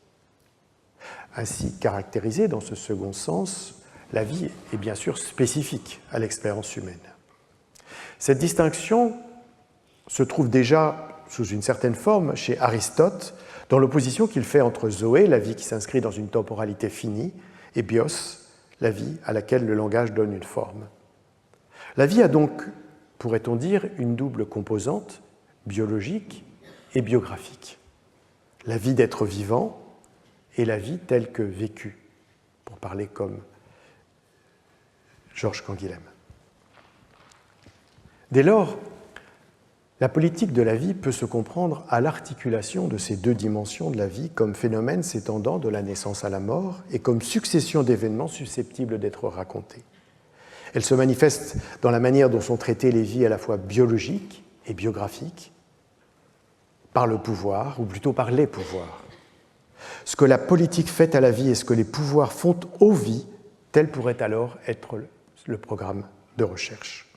Ainsi caractérisée dans ce second sens, la vie est bien sûr spécifique à l'expérience humaine. Cette distinction se trouve déjà sous une certaine forme chez Aristote, dans l'opposition qu'il fait entre Zoé, la vie qui s'inscrit dans une temporalité finie, et Bios, la vie à laquelle le langage donne une forme. La vie a donc, pourrait-on dire, une double composante, biologique et biographique. La vie d'être vivant et la vie telle que vécue, pour parler comme Georges Canguilhem. Dès lors, la politique de la vie peut se comprendre à l'articulation de ces deux dimensions de la vie comme phénomène s'étendant de la naissance à la mort et comme succession d'événements susceptibles d'être racontés. Elle se manifeste dans la manière dont sont traitées les vies à la fois biologiques et biographiques, par le pouvoir, ou plutôt par les pouvoirs. Ce que la politique fait à la vie et ce que les pouvoirs font aux vies, tel pourrait alors être le programme de recherche.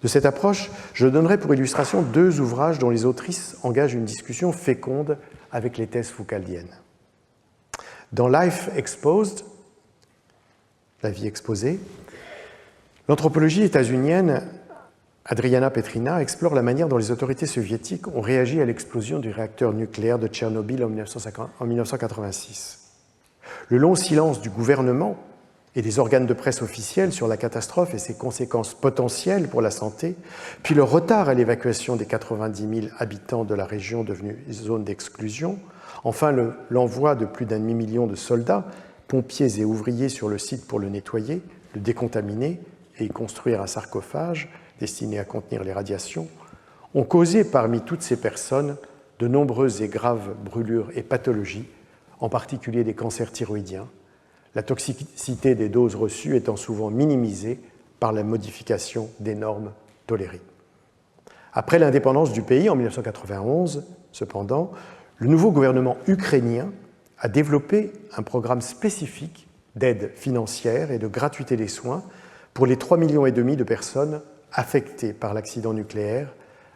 De cette approche, je donnerai pour illustration deux ouvrages dont les autrices engagent une discussion féconde avec les thèses foucaldiennes. Dans Life Exposed, la vie exposée, l'anthropologie états-unienne Adriana Petrina explore la manière dont les autorités soviétiques ont réagi à l'explosion du réacteur nucléaire de Tchernobyl en 1986. Le long silence du gouvernement et des organes de presse officiels sur la catastrophe et ses conséquences potentielles pour la santé, puis le retard à l'évacuation des 90 000 habitants de la région devenue zone d'exclusion, enfin l'envoi de plus d'1,5 million de soldats, pompiers et ouvriers sur le site pour le nettoyer, le décontaminer et y construire un sarcophage destiné à contenir les radiations, ont causé parmi toutes ces personnes de nombreuses et graves brûlures et pathologies, en particulier des cancers thyroïdiens, la toxicité des doses reçues étant souvent minimisée par la modification des normes tolérées. Après l'indépendance du pays en 1991, cependant, le nouveau gouvernement ukrainien a développé un programme spécifique d'aide financière et de gratuité des soins pour les 3,5 millions de personnes affectées par l'accident nucléaire,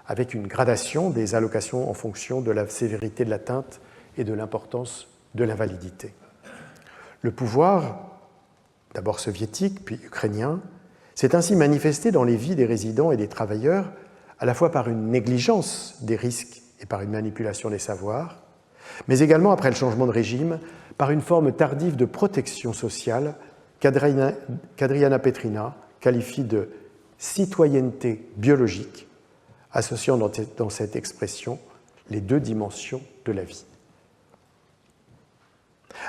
avec une gradation des allocations en fonction de la sévérité de l'atteinte et de l'importance de l'invalidité. Le pouvoir, d'abord soviétique, puis ukrainien, s'est ainsi manifesté dans les vies des résidents et des travailleurs, à la fois par une négligence des risques et par une manipulation des savoirs, mais également, après le changement de régime, par une forme tardive de protection sociale qu'Adriana Petrina qualifie de citoyenneté biologique, associant dans cette expression les deux dimensions de la vie.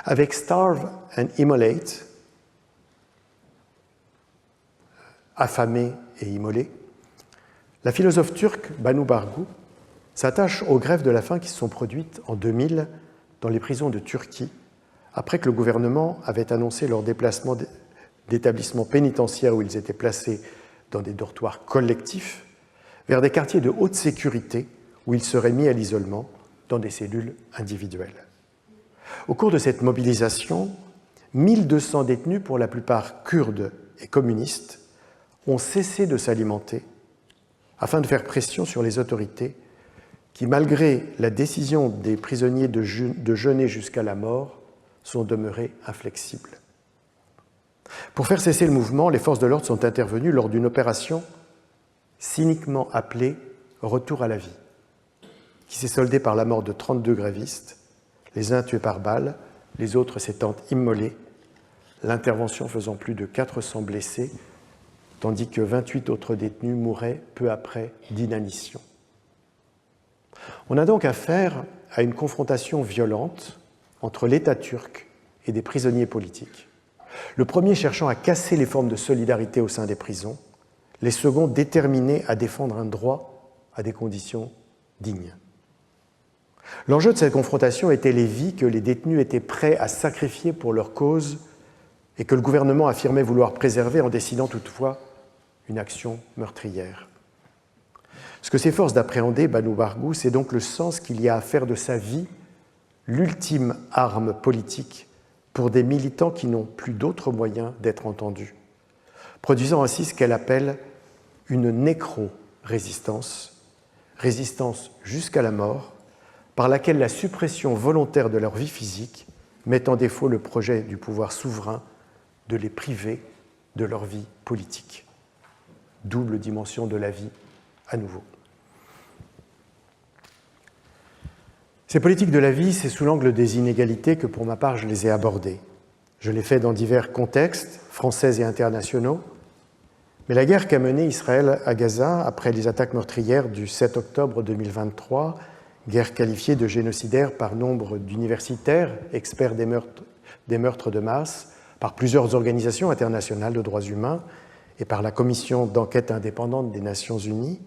Avec Starve and Immolate, affamé et immolé, la philosophe turque Banu Bargu s'attache aux grèves de la faim qui se sont produites en 2000 dans les prisons de Turquie, après que le gouvernement avait annoncé leur déplacement d'établissements pénitentiaires où ils étaient placés dans des dortoirs collectifs vers des quartiers de haute sécurité où ils seraient mis à l'isolement dans des cellules individuelles. Au cours de cette mobilisation, 1200 détenus, pour la plupart kurdes et communistes, ont cessé de s'alimenter afin de faire pression sur les autorités qui, malgré la décision des prisonniers de jeûner jusqu'à la mort, sont demeurés inflexibles. Pour faire cesser le mouvement, les forces de l'ordre sont intervenues lors d'une opération cyniquement appelée « Retour à la vie », qui s'est soldée par la mort de 32 grévistes, les uns tués par balle, les autres s'étant immolés, l'intervention faisant plus de 400 blessés, tandis que 28 autres détenus mouraient peu après d'inanition. On a donc affaire à une confrontation violente entre l'État turc et des prisonniers politiques. Le premier cherchant à casser les formes de solidarité au sein des prisons, les seconds déterminés à défendre un droit à des conditions dignes. L'enjeu de cette confrontation était les vies que les détenus étaient prêts à sacrifier pour leur cause et que le gouvernement affirmait vouloir préserver en décidant toutefois une action meurtrière. Ce que s'efforce d'appréhender Banu Bargu, c'est donc le sens qu'il y a à faire de sa vie l'ultime arme politique pour des militants qui n'ont plus d'autre moyen d'être entendus, produisant ainsi ce qu'elle appelle une nécro-résistance, résistance jusqu'à la mort, par laquelle la suppression volontaire de leur vie physique met en défaut le projet du pouvoir souverain de les priver de leur vie politique. Double dimension de la vie à nouveau. Ces politiques de la vie, c'est sous l'angle des inégalités que pour ma part je les ai abordées. Je l'ai fait dans divers contextes, français et internationaux, Mais la guerre qu'a menée Israël à Gaza après les attaques meurtrières du 7 octobre 2023, guerre qualifiée de génocidaire par nombre d'universitaires, experts des meurtres de masse, par plusieurs organisations internationales de droits humains et par la commission d'enquête indépendante des Nations Unies,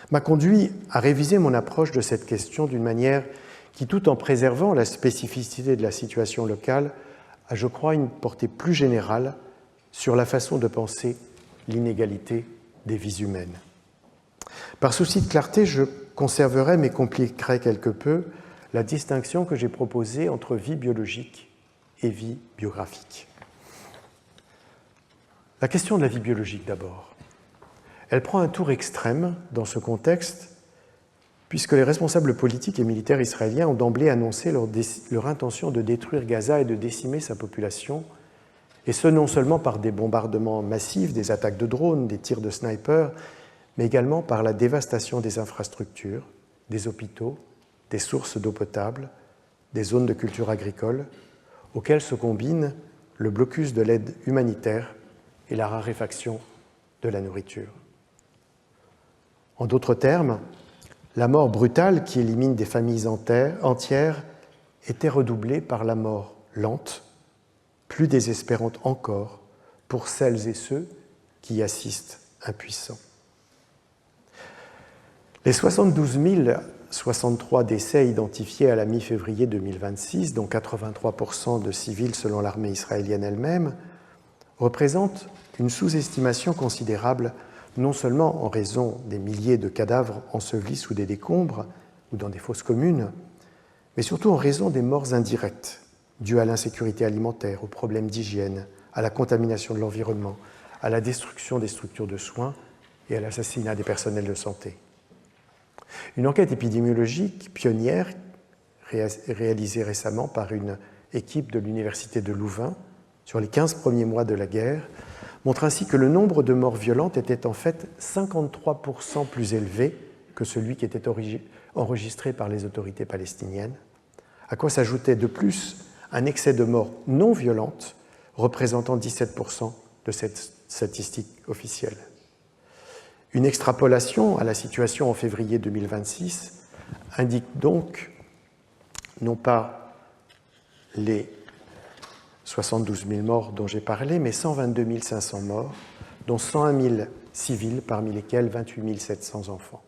m'a conduit à réviser mon approche de cette question d'une manière qui, tout en préservant la spécificité de la situation locale, a, je crois, une portée plus générale sur la façon de penser l'inégalité des vies humaines. Par souci de clarté, je conserverai mais compliquerai quelque peu la distinction que j'ai proposée entre vie biologique et vie biographique. La question de la vie biologique d'abord. Elle prend un tour extrême dans ce contexte, puisque les responsables politiques et militaires israéliens ont d'emblée annoncé leur intention de détruire Gaza et de décimer sa population, et ce non seulement par des bombardements massifs, des attaques de drones, des tirs de snipers, mais également par la dévastation des infrastructures, des hôpitaux, des sources d'eau potable, des zones de culture agricole, auxquelles se combine le blocus de l'aide humanitaire et la raréfaction de la nourriture. En d'autres termes, la mort brutale qui élimine des familles entières était redoublée par la mort lente, plus désespérante encore pour celles et ceux qui y assistent impuissants. Les 72 063 décès identifiés à la mi-février 2026, dont 83% de civils selon l'armée israélienne elle-même, représentent une sous-estimation considérable, non seulement en raison des milliers de cadavres ensevelis sous des décombres ou dans des fosses communes, mais surtout en raison des morts indirectes, dues à l'insécurité alimentaire, aux problèmes d'hygiène, à la contamination de l'environnement, à la destruction des structures de soins et à l'assassinat des personnels de santé. Une enquête épidémiologique pionnière, réalisée récemment par une équipe de l'Université de Louvain sur les 15 premiers mois de la guerre, montre ainsi que le nombre de morts violentes était en fait 53% plus élevé que celui qui était enregistré par les autorités palestiniennes, à quoi s'ajoutait de plus un excès de morts non violentes représentant 17% de cette statistique officielle. Une extrapolation à la situation en février 2026 indique donc non pas les 72 000 morts dont j'ai parlé, mais 122 500 morts, dont 101 000 civils, parmi lesquels 28 700 enfants.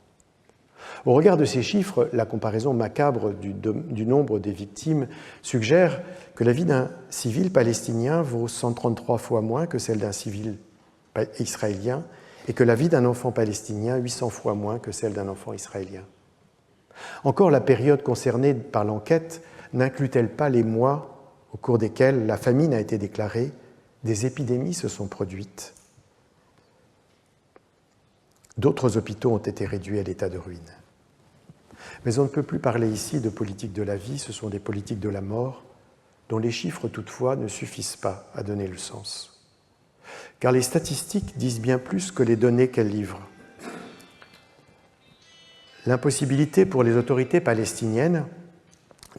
Au regard de ces chiffres, la comparaison macabre du nombre des victimes suggère que la vie d'un civil palestinien vaut 133 fois moins que celle d'un civil israélien et que la vie d'un enfant palestinien 800 fois moins que celle d'un enfant israélien. Encore, la période concernée par l'enquête n'inclut-elle pas les mois au cours desquels la famine a été déclarée, des épidémies se sont produites, d'autres hôpitaux ont été réduits à l'état de ruine. Mais on ne peut plus parler ici de politique de la vie, ce sont des politiques de la mort, dont les chiffres toutefois ne suffisent pas à donner le sens. Car les statistiques disent bien plus que les données qu'elles livrent. L'impossibilité pour les autorités palestiniennes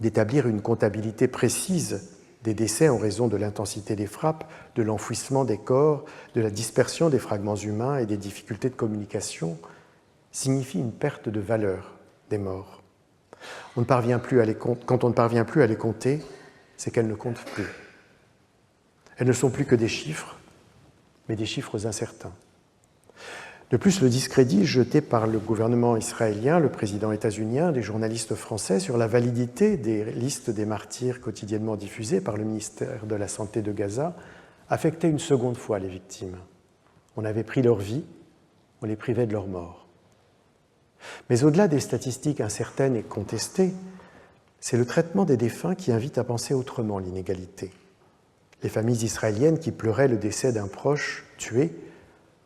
d'établir une comptabilité précise des décès en raison de l'intensité des frappes, de l'enfouissement des corps, de la dispersion des fragments humains et des difficultés de communication signifie une perte de valeur des morts. Quand on ne parvient plus à les compter, c'est qu'elles ne comptent plus. Elles ne sont plus que des chiffres, mais des chiffres incertains. De plus, le discrédit jeté par le gouvernement israélien, le président états-unien, les journalistes français sur la validité des listes des martyrs quotidiennement diffusées par le ministère de la Santé de Gaza affectait une seconde fois les victimes. On avait pris leur vie, on les privait de leur mort. Mais au-delà des statistiques incertaines et contestées, c'est le traitement des défunts qui invite à penser autrement l'inégalité. Les familles israéliennes qui pleuraient le décès d'un proche tué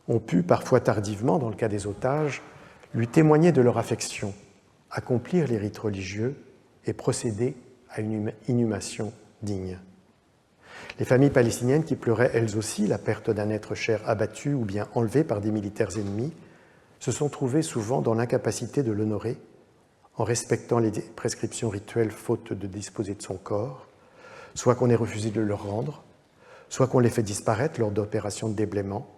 ont pu, parfois tardivement, dans le cas des otages, lui témoigner de leur affection, accomplir les rites religieux et procéder à une inhumation digne. Les familles palestiniennes qui pleuraient elles aussi la perte d'un être cher abattu ou bien enlevé par des militaires ennemis se sont trouvées souvent dans l'incapacité de l'honorer en respectant les prescriptions rituelles faute de disposer de son corps, soit qu'on ait refusé de le rendre, soit qu'on l'ait fait disparaître lors d'opérations de déblaiement,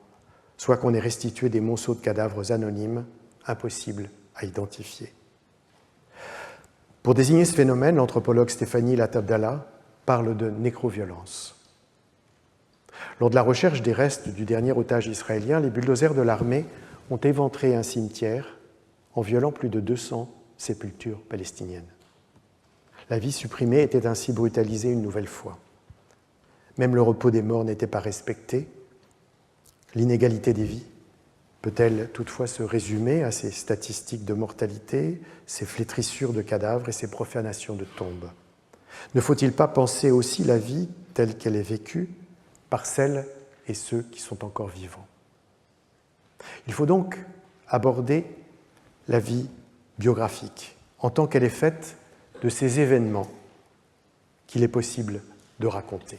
soit qu'on ait restitué des monceaux de cadavres anonymes, impossibles à identifier. Pour désigner ce phénomène, l'anthropologue Stéphanie Latabdallah parle de nécroviolence. Lors de la recherche des restes du dernier otage israélien, les bulldozers de l'armée ont éventré un cimetière en violant plus de 200 sépultures palestiniennes. La vie supprimée était ainsi brutalisée une nouvelle fois. Même le repos des morts n'était pas respecté. L'inégalité des vies peut-elle toutefois se résumer à ces statistiques de mortalité, ces flétrissures de cadavres et ces profanations de tombes? Ne faut-il pas penser aussi la vie telle qu'elle est vécue par celles et ceux qui sont encore vivants? Il faut donc aborder la vie biographique en tant qu'elle est faite de ces événements qu'il est possible de raconter.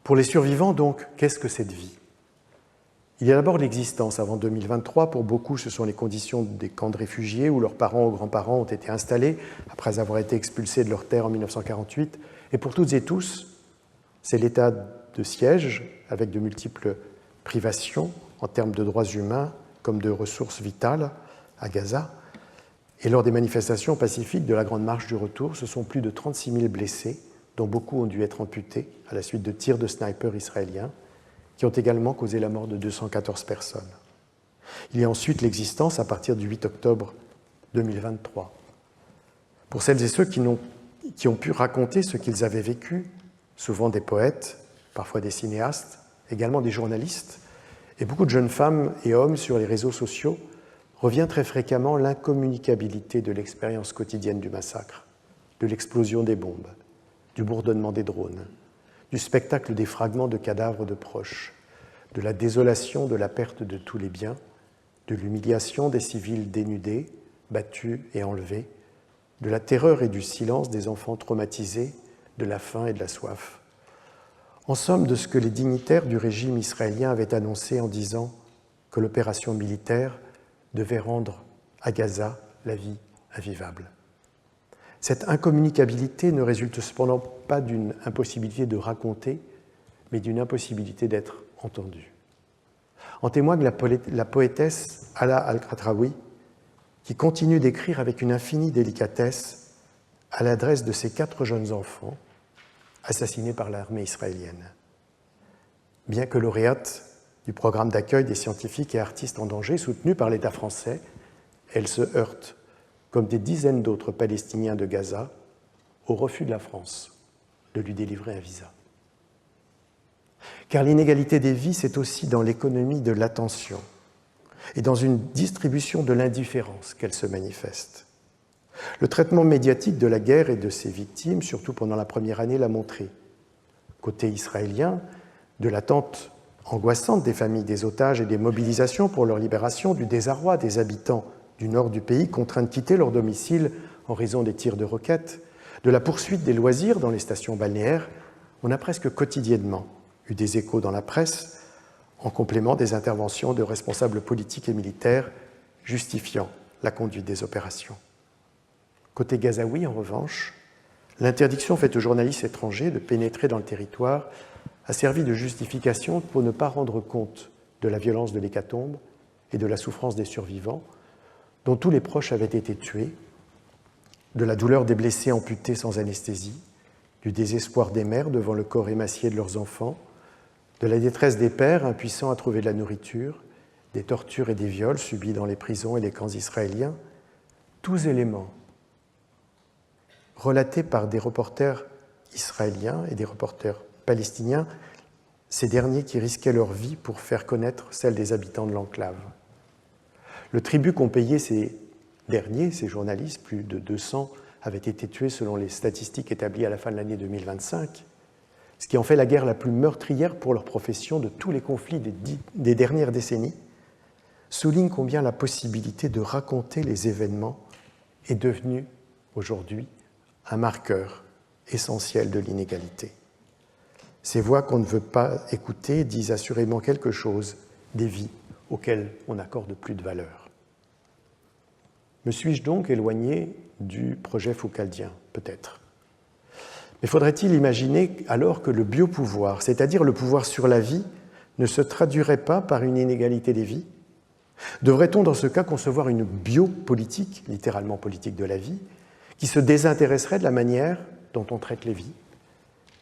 Pour les survivants, donc, qu'est-ce que cette vie? Il y a d'abord l'existence. Avant 2023, pour beaucoup, ce sont les conditions des camps de réfugiés où leurs parents ou grands-parents ont été installés après avoir été expulsés de leur terre en 1948. Et pour toutes et tous, c'est l'état de siège avec de multiples privations en termes de droits humains comme de ressources vitales à Gaza. Et lors des manifestations pacifiques de la Grande Marche du Retour, ce sont plus de 36 000 blessés, dont beaucoup ont dû être amputés à la suite de tirs de snipers israéliens, qui ont également causé la mort de 214 personnes. Il y a ensuite l'existence à partir du 8 octobre 2023. Pour celles et ceux qui ont pu raconter ce qu'ils avaient vécu, souvent des poètes, parfois des cinéastes, également des journalistes, et beaucoup de jeunes femmes et hommes sur les réseaux sociaux, revient très fréquemment l'incommunicabilité de l'expérience quotidienne du massacre, de l'explosion des bombes, du bourdonnement des drones, du spectacle des fragments de cadavres de proches, de la désolation de la perte de tous les biens, de l'humiliation des civils dénudés, battus et enlevés, de la terreur et du silence des enfants traumatisés, de la faim et de la soif. En somme, de ce que les dignitaires du régime israélien avaient annoncé en disant que l'opération militaire devait rendre à Gaza la vie invivable. Cette incommunicabilité ne résulte cependant pas d'une impossibilité de raconter, mais d'une impossibilité d'être entendue. En témoigne la poétesse Hala Al-Khatraoui, qui continue d'écrire avec une infinie délicatesse à l'adresse de ses 4 jeunes enfants assassinés par l'armée israélienne. Bien que lauréate du programme d'accueil des scientifiques et artistes en danger soutenu par l'État français, elle se heurte, comme des dizaines d'autres Palestiniens de Gaza, au refus de la France de lui délivrer un visa. Car l'inégalité des vies, c'est aussi dans l'économie de l'attention et dans une distribution de l'indifférence qu'elle se manifeste. Le traitement médiatique de la guerre et de ses victimes, surtout pendant la première année, l'a montré. Côté israélien, de l'attente angoissante des familles des otages et des mobilisations pour leur libération, du désarroi des habitants du nord du pays contraints de quitter leur domicile en raison des tirs de roquettes, de la poursuite des loisirs dans les stations balnéaires, on a presque quotidiennement eu des échos dans la presse en complément des interventions de responsables politiques et militaires justifiant la conduite des opérations. Côté gazaoui, en revanche, l'interdiction faite aux journalistes étrangers de pénétrer dans le territoire a servi de justification pour ne pas rendre compte de la violence de l'hécatombe et de la souffrance des survivants, dont tous les proches avaient été tués, de la douleur des blessés amputés sans anesthésie, du désespoir des mères devant le corps émacié de leurs enfants, de la détresse des pères impuissants à trouver de la nourriture, des tortures et des viols subis dans les prisons et les camps israéliens, tous éléments relatés par des reporters israéliens et des reporters palestiniens, ces derniers qui risquaient leur vie pour faire connaître celle des habitants de l'enclave. Le tribut qu'ont payé ces derniers, ces journalistes, plus de 200 avaient été tués selon les statistiques établies à la fin de l'année 2025, ce qui en fait la guerre la plus meurtrière pour leur profession de tous les conflits des dernières décennies, souligne combien la possibilité de raconter les événements est devenue aujourd'hui un marqueur essentiel de l'inégalité. Ces voix qu'on ne veut pas écouter disent assurément quelque chose des vies auxquelles on n'accorde plus de valeur. Me suis-je donc éloigné du projet foucaldien? Peut-être. Mais faudrait-il imaginer alors que le biopouvoir, c'est-à-dire le pouvoir sur la vie, ne se traduirait pas par une inégalité des vies? Devrait-on dans ce cas concevoir une biopolitique, littéralement politique de la vie, qui se désintéresserait de la manière dont on traite les vies?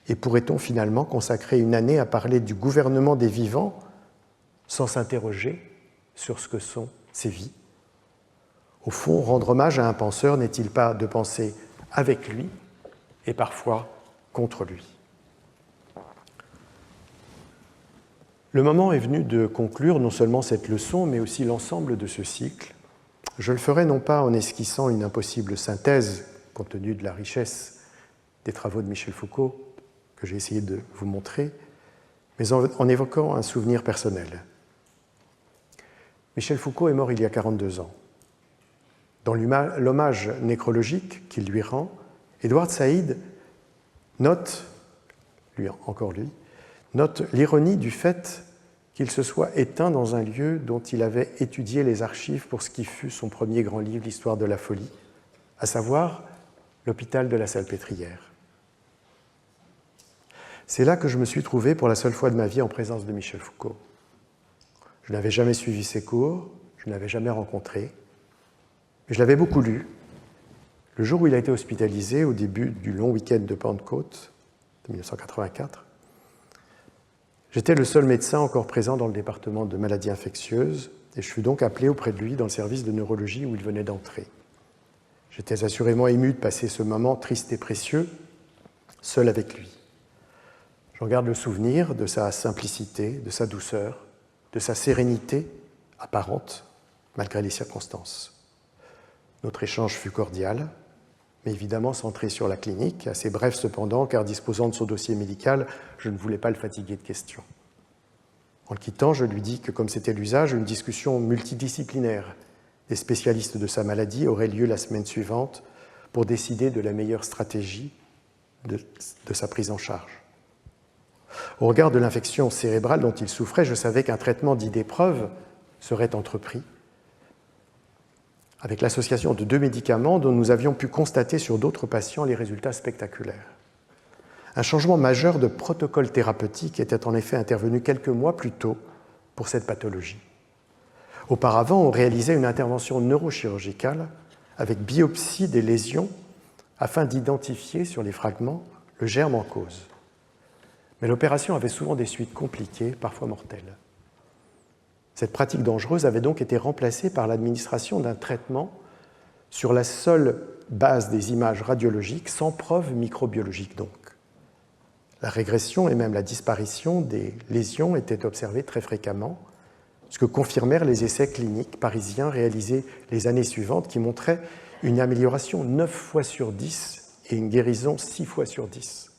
Et pourrait-on finalement consacrer une année à parler du gouvernement des vivants sans s'interroger sur ce que sont ces vies? Au fond, rendre hommage à un penseur n'est-il pas de penser avec lui et parfois contre lui? Le moment est venu de conclure non seulement cette leçon, mais aussi l'ensemble de ce cycle. Je le ferai non pas en esquissant une impossible synthèse, compte tenu de la richesse des travaux de Michel Foucault, que j'ai essayé de vous montrer, mais en évoquant un souvenir personnel. Michel Foucault est mort il y a 42 ans. Dans l'hommage nécrologique qu'il lui rend, Edward Said note, note l'ironie du fait qu'il se soit éteint dans un lieu dont il avait étudié les archives pour ce qui fut son premier grand livre, l'Histoire de la folie, à savoir l'hôpital de la Salpêtrière. C'est là que je me suis trouvé pour la seule fois de ma vie en présence de Michel Foucault. Je n'avais jamais suivi ses cours, je ne l'avais jamais rencontré, mais je l'avais beaucoup lu. Le jour où il a été hospitalisé, au début du long week-end de Pentecôte de 1984, j'étais le seul médecin encore présent dans le département de maladies infectieuses et je fus donc appelé auprès de lui dans le service de neurologie où il venait d'entrer. J'étais assurément ému de passer ce moment triste et précieux, seul avec lui. J'en garde le souvenir de sa simplicité, de sa douceur, de sa sérénité apparente, malgré les circonstances. Notre échange fut cordial, mais évidemment centré sur la clinique, assez bref cependant, car disposant de son dossier médical, je ne voulais pas le fatiguer de questions. En le quittant, je lui dis que, comme c'était l'usage, une discussion multidisciplinaire des spécialistes de sa maladie aurait lieu la semaine suivante pour décider de la meilleure stratégie de sa prise en charge. Au regard de l'infection cérébrale dont il souffrait, je savais qu'un traitement dit d'épreuve serait entrepris, avec l'association de 2 médicaments dont nous avions pu constater sur d'autres patients les résultats spectaculaires. Un changement majeur de protocole thérapeutique était en effet intervenu quelques mois plus tôt pour cette pathologie. Auparavant, on réalisait une intervention neurochirurgicale avec biopsie des lésions afin d'identifier sur les fragments le germe en cause. Mais l'opération avait souvent des suites compliquées, parfois mortelles. Cette pratique dangereuse avait donc été remplacée par l'administration d'un traitement sur la seule base des images radiologiques, sans preuve microbiologique donc. La régression et même la disparition des lésions étaient observées très fréquemment, ce que confirmèrent les essais cliniques parisiens réalisés les années suivantes qui montraient une amélioration 9 fois sur 10 et une guérison 6 fois sur 10.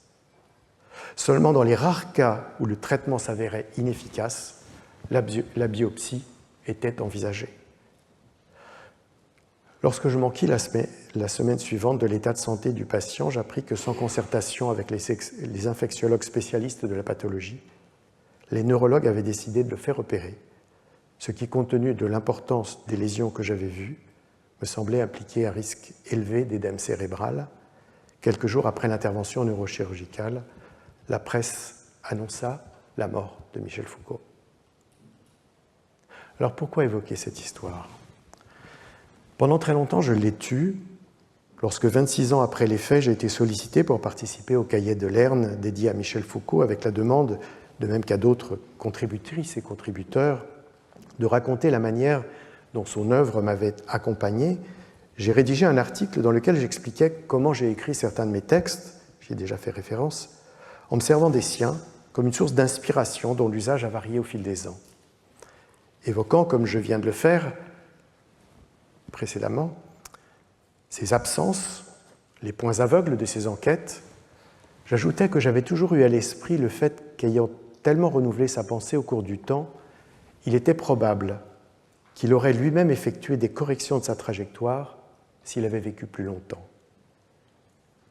Seulement dans les rares cas où le traitement s'avérait inefficace, la biopsie était envisagée. Lorsque je m'enquis la semaine suivante de l'état de santé du patient, j'appris que sans concertation avec les infectiologues spécialistes de la pathologie, les neurologues avaient décidé de le faire opérer, ce qui, compte tenu de l'importance des lésions que j'avais vues, me semblait impliquer un risque élevé d'édème cérébral. Quelques jours après l'intervention neurochirurgicale, la presse annonça la mort de Michel Foucault. Alors pourquoi évoquer cette histoire ? Pendant très longtemps, je l'ai tue. Lorsque 26 ans après les faits, j'ai été sollicité pour participer au cahier de Lerne dédié à Michel Foucault avec la demande, de même qu'à d'autres contributrices et contributeurs, de raconter la manière dont son œuvre m'avait accompagné. J'ai rédigé un article dans lequel j'expliquais comment j'ai écrit certains de mes textes, j'y ai déjà fait référence, en me servant des siens comme une source d'inspiration dont l'usage a varié au fil des ans. Évoquant, comme je viens de le faire précédemment, ces absences, les points aveugles de ces enquêtes, j'ajoutais que j'avais toujours eu à l'esprit le fait qu'ayant tellement renouvelé sa pensée au cours du temps, il était probable qu'il aurait lui-même effectué des corrections de sa trajectoire s'il avait vécu plus longtemps.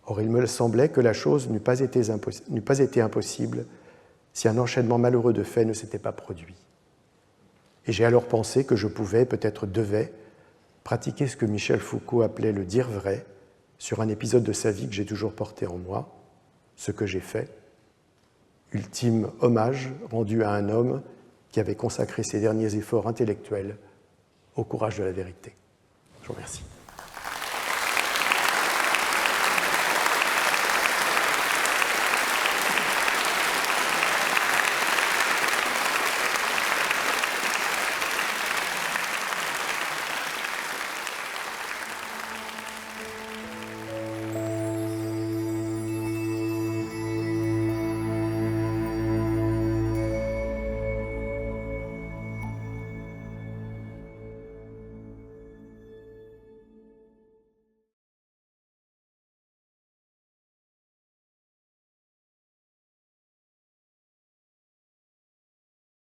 Or, il me semblait que la chose n'eût pas été impossible si un enchaînement malheureux de faits ne s'était pas produit. Et j'ai alors pensé que je pouvais, peut-être devais, pratiquer ce que Michel Foucault appelait le dire vrai sur un épisode de sa vie que j'ai toujours porté en moi, ce que j'ai fait, ultime hommage rendu à un homme qui avait consacré ses derniers efforts intellectuels au courage de la vérité. Je vous remercie.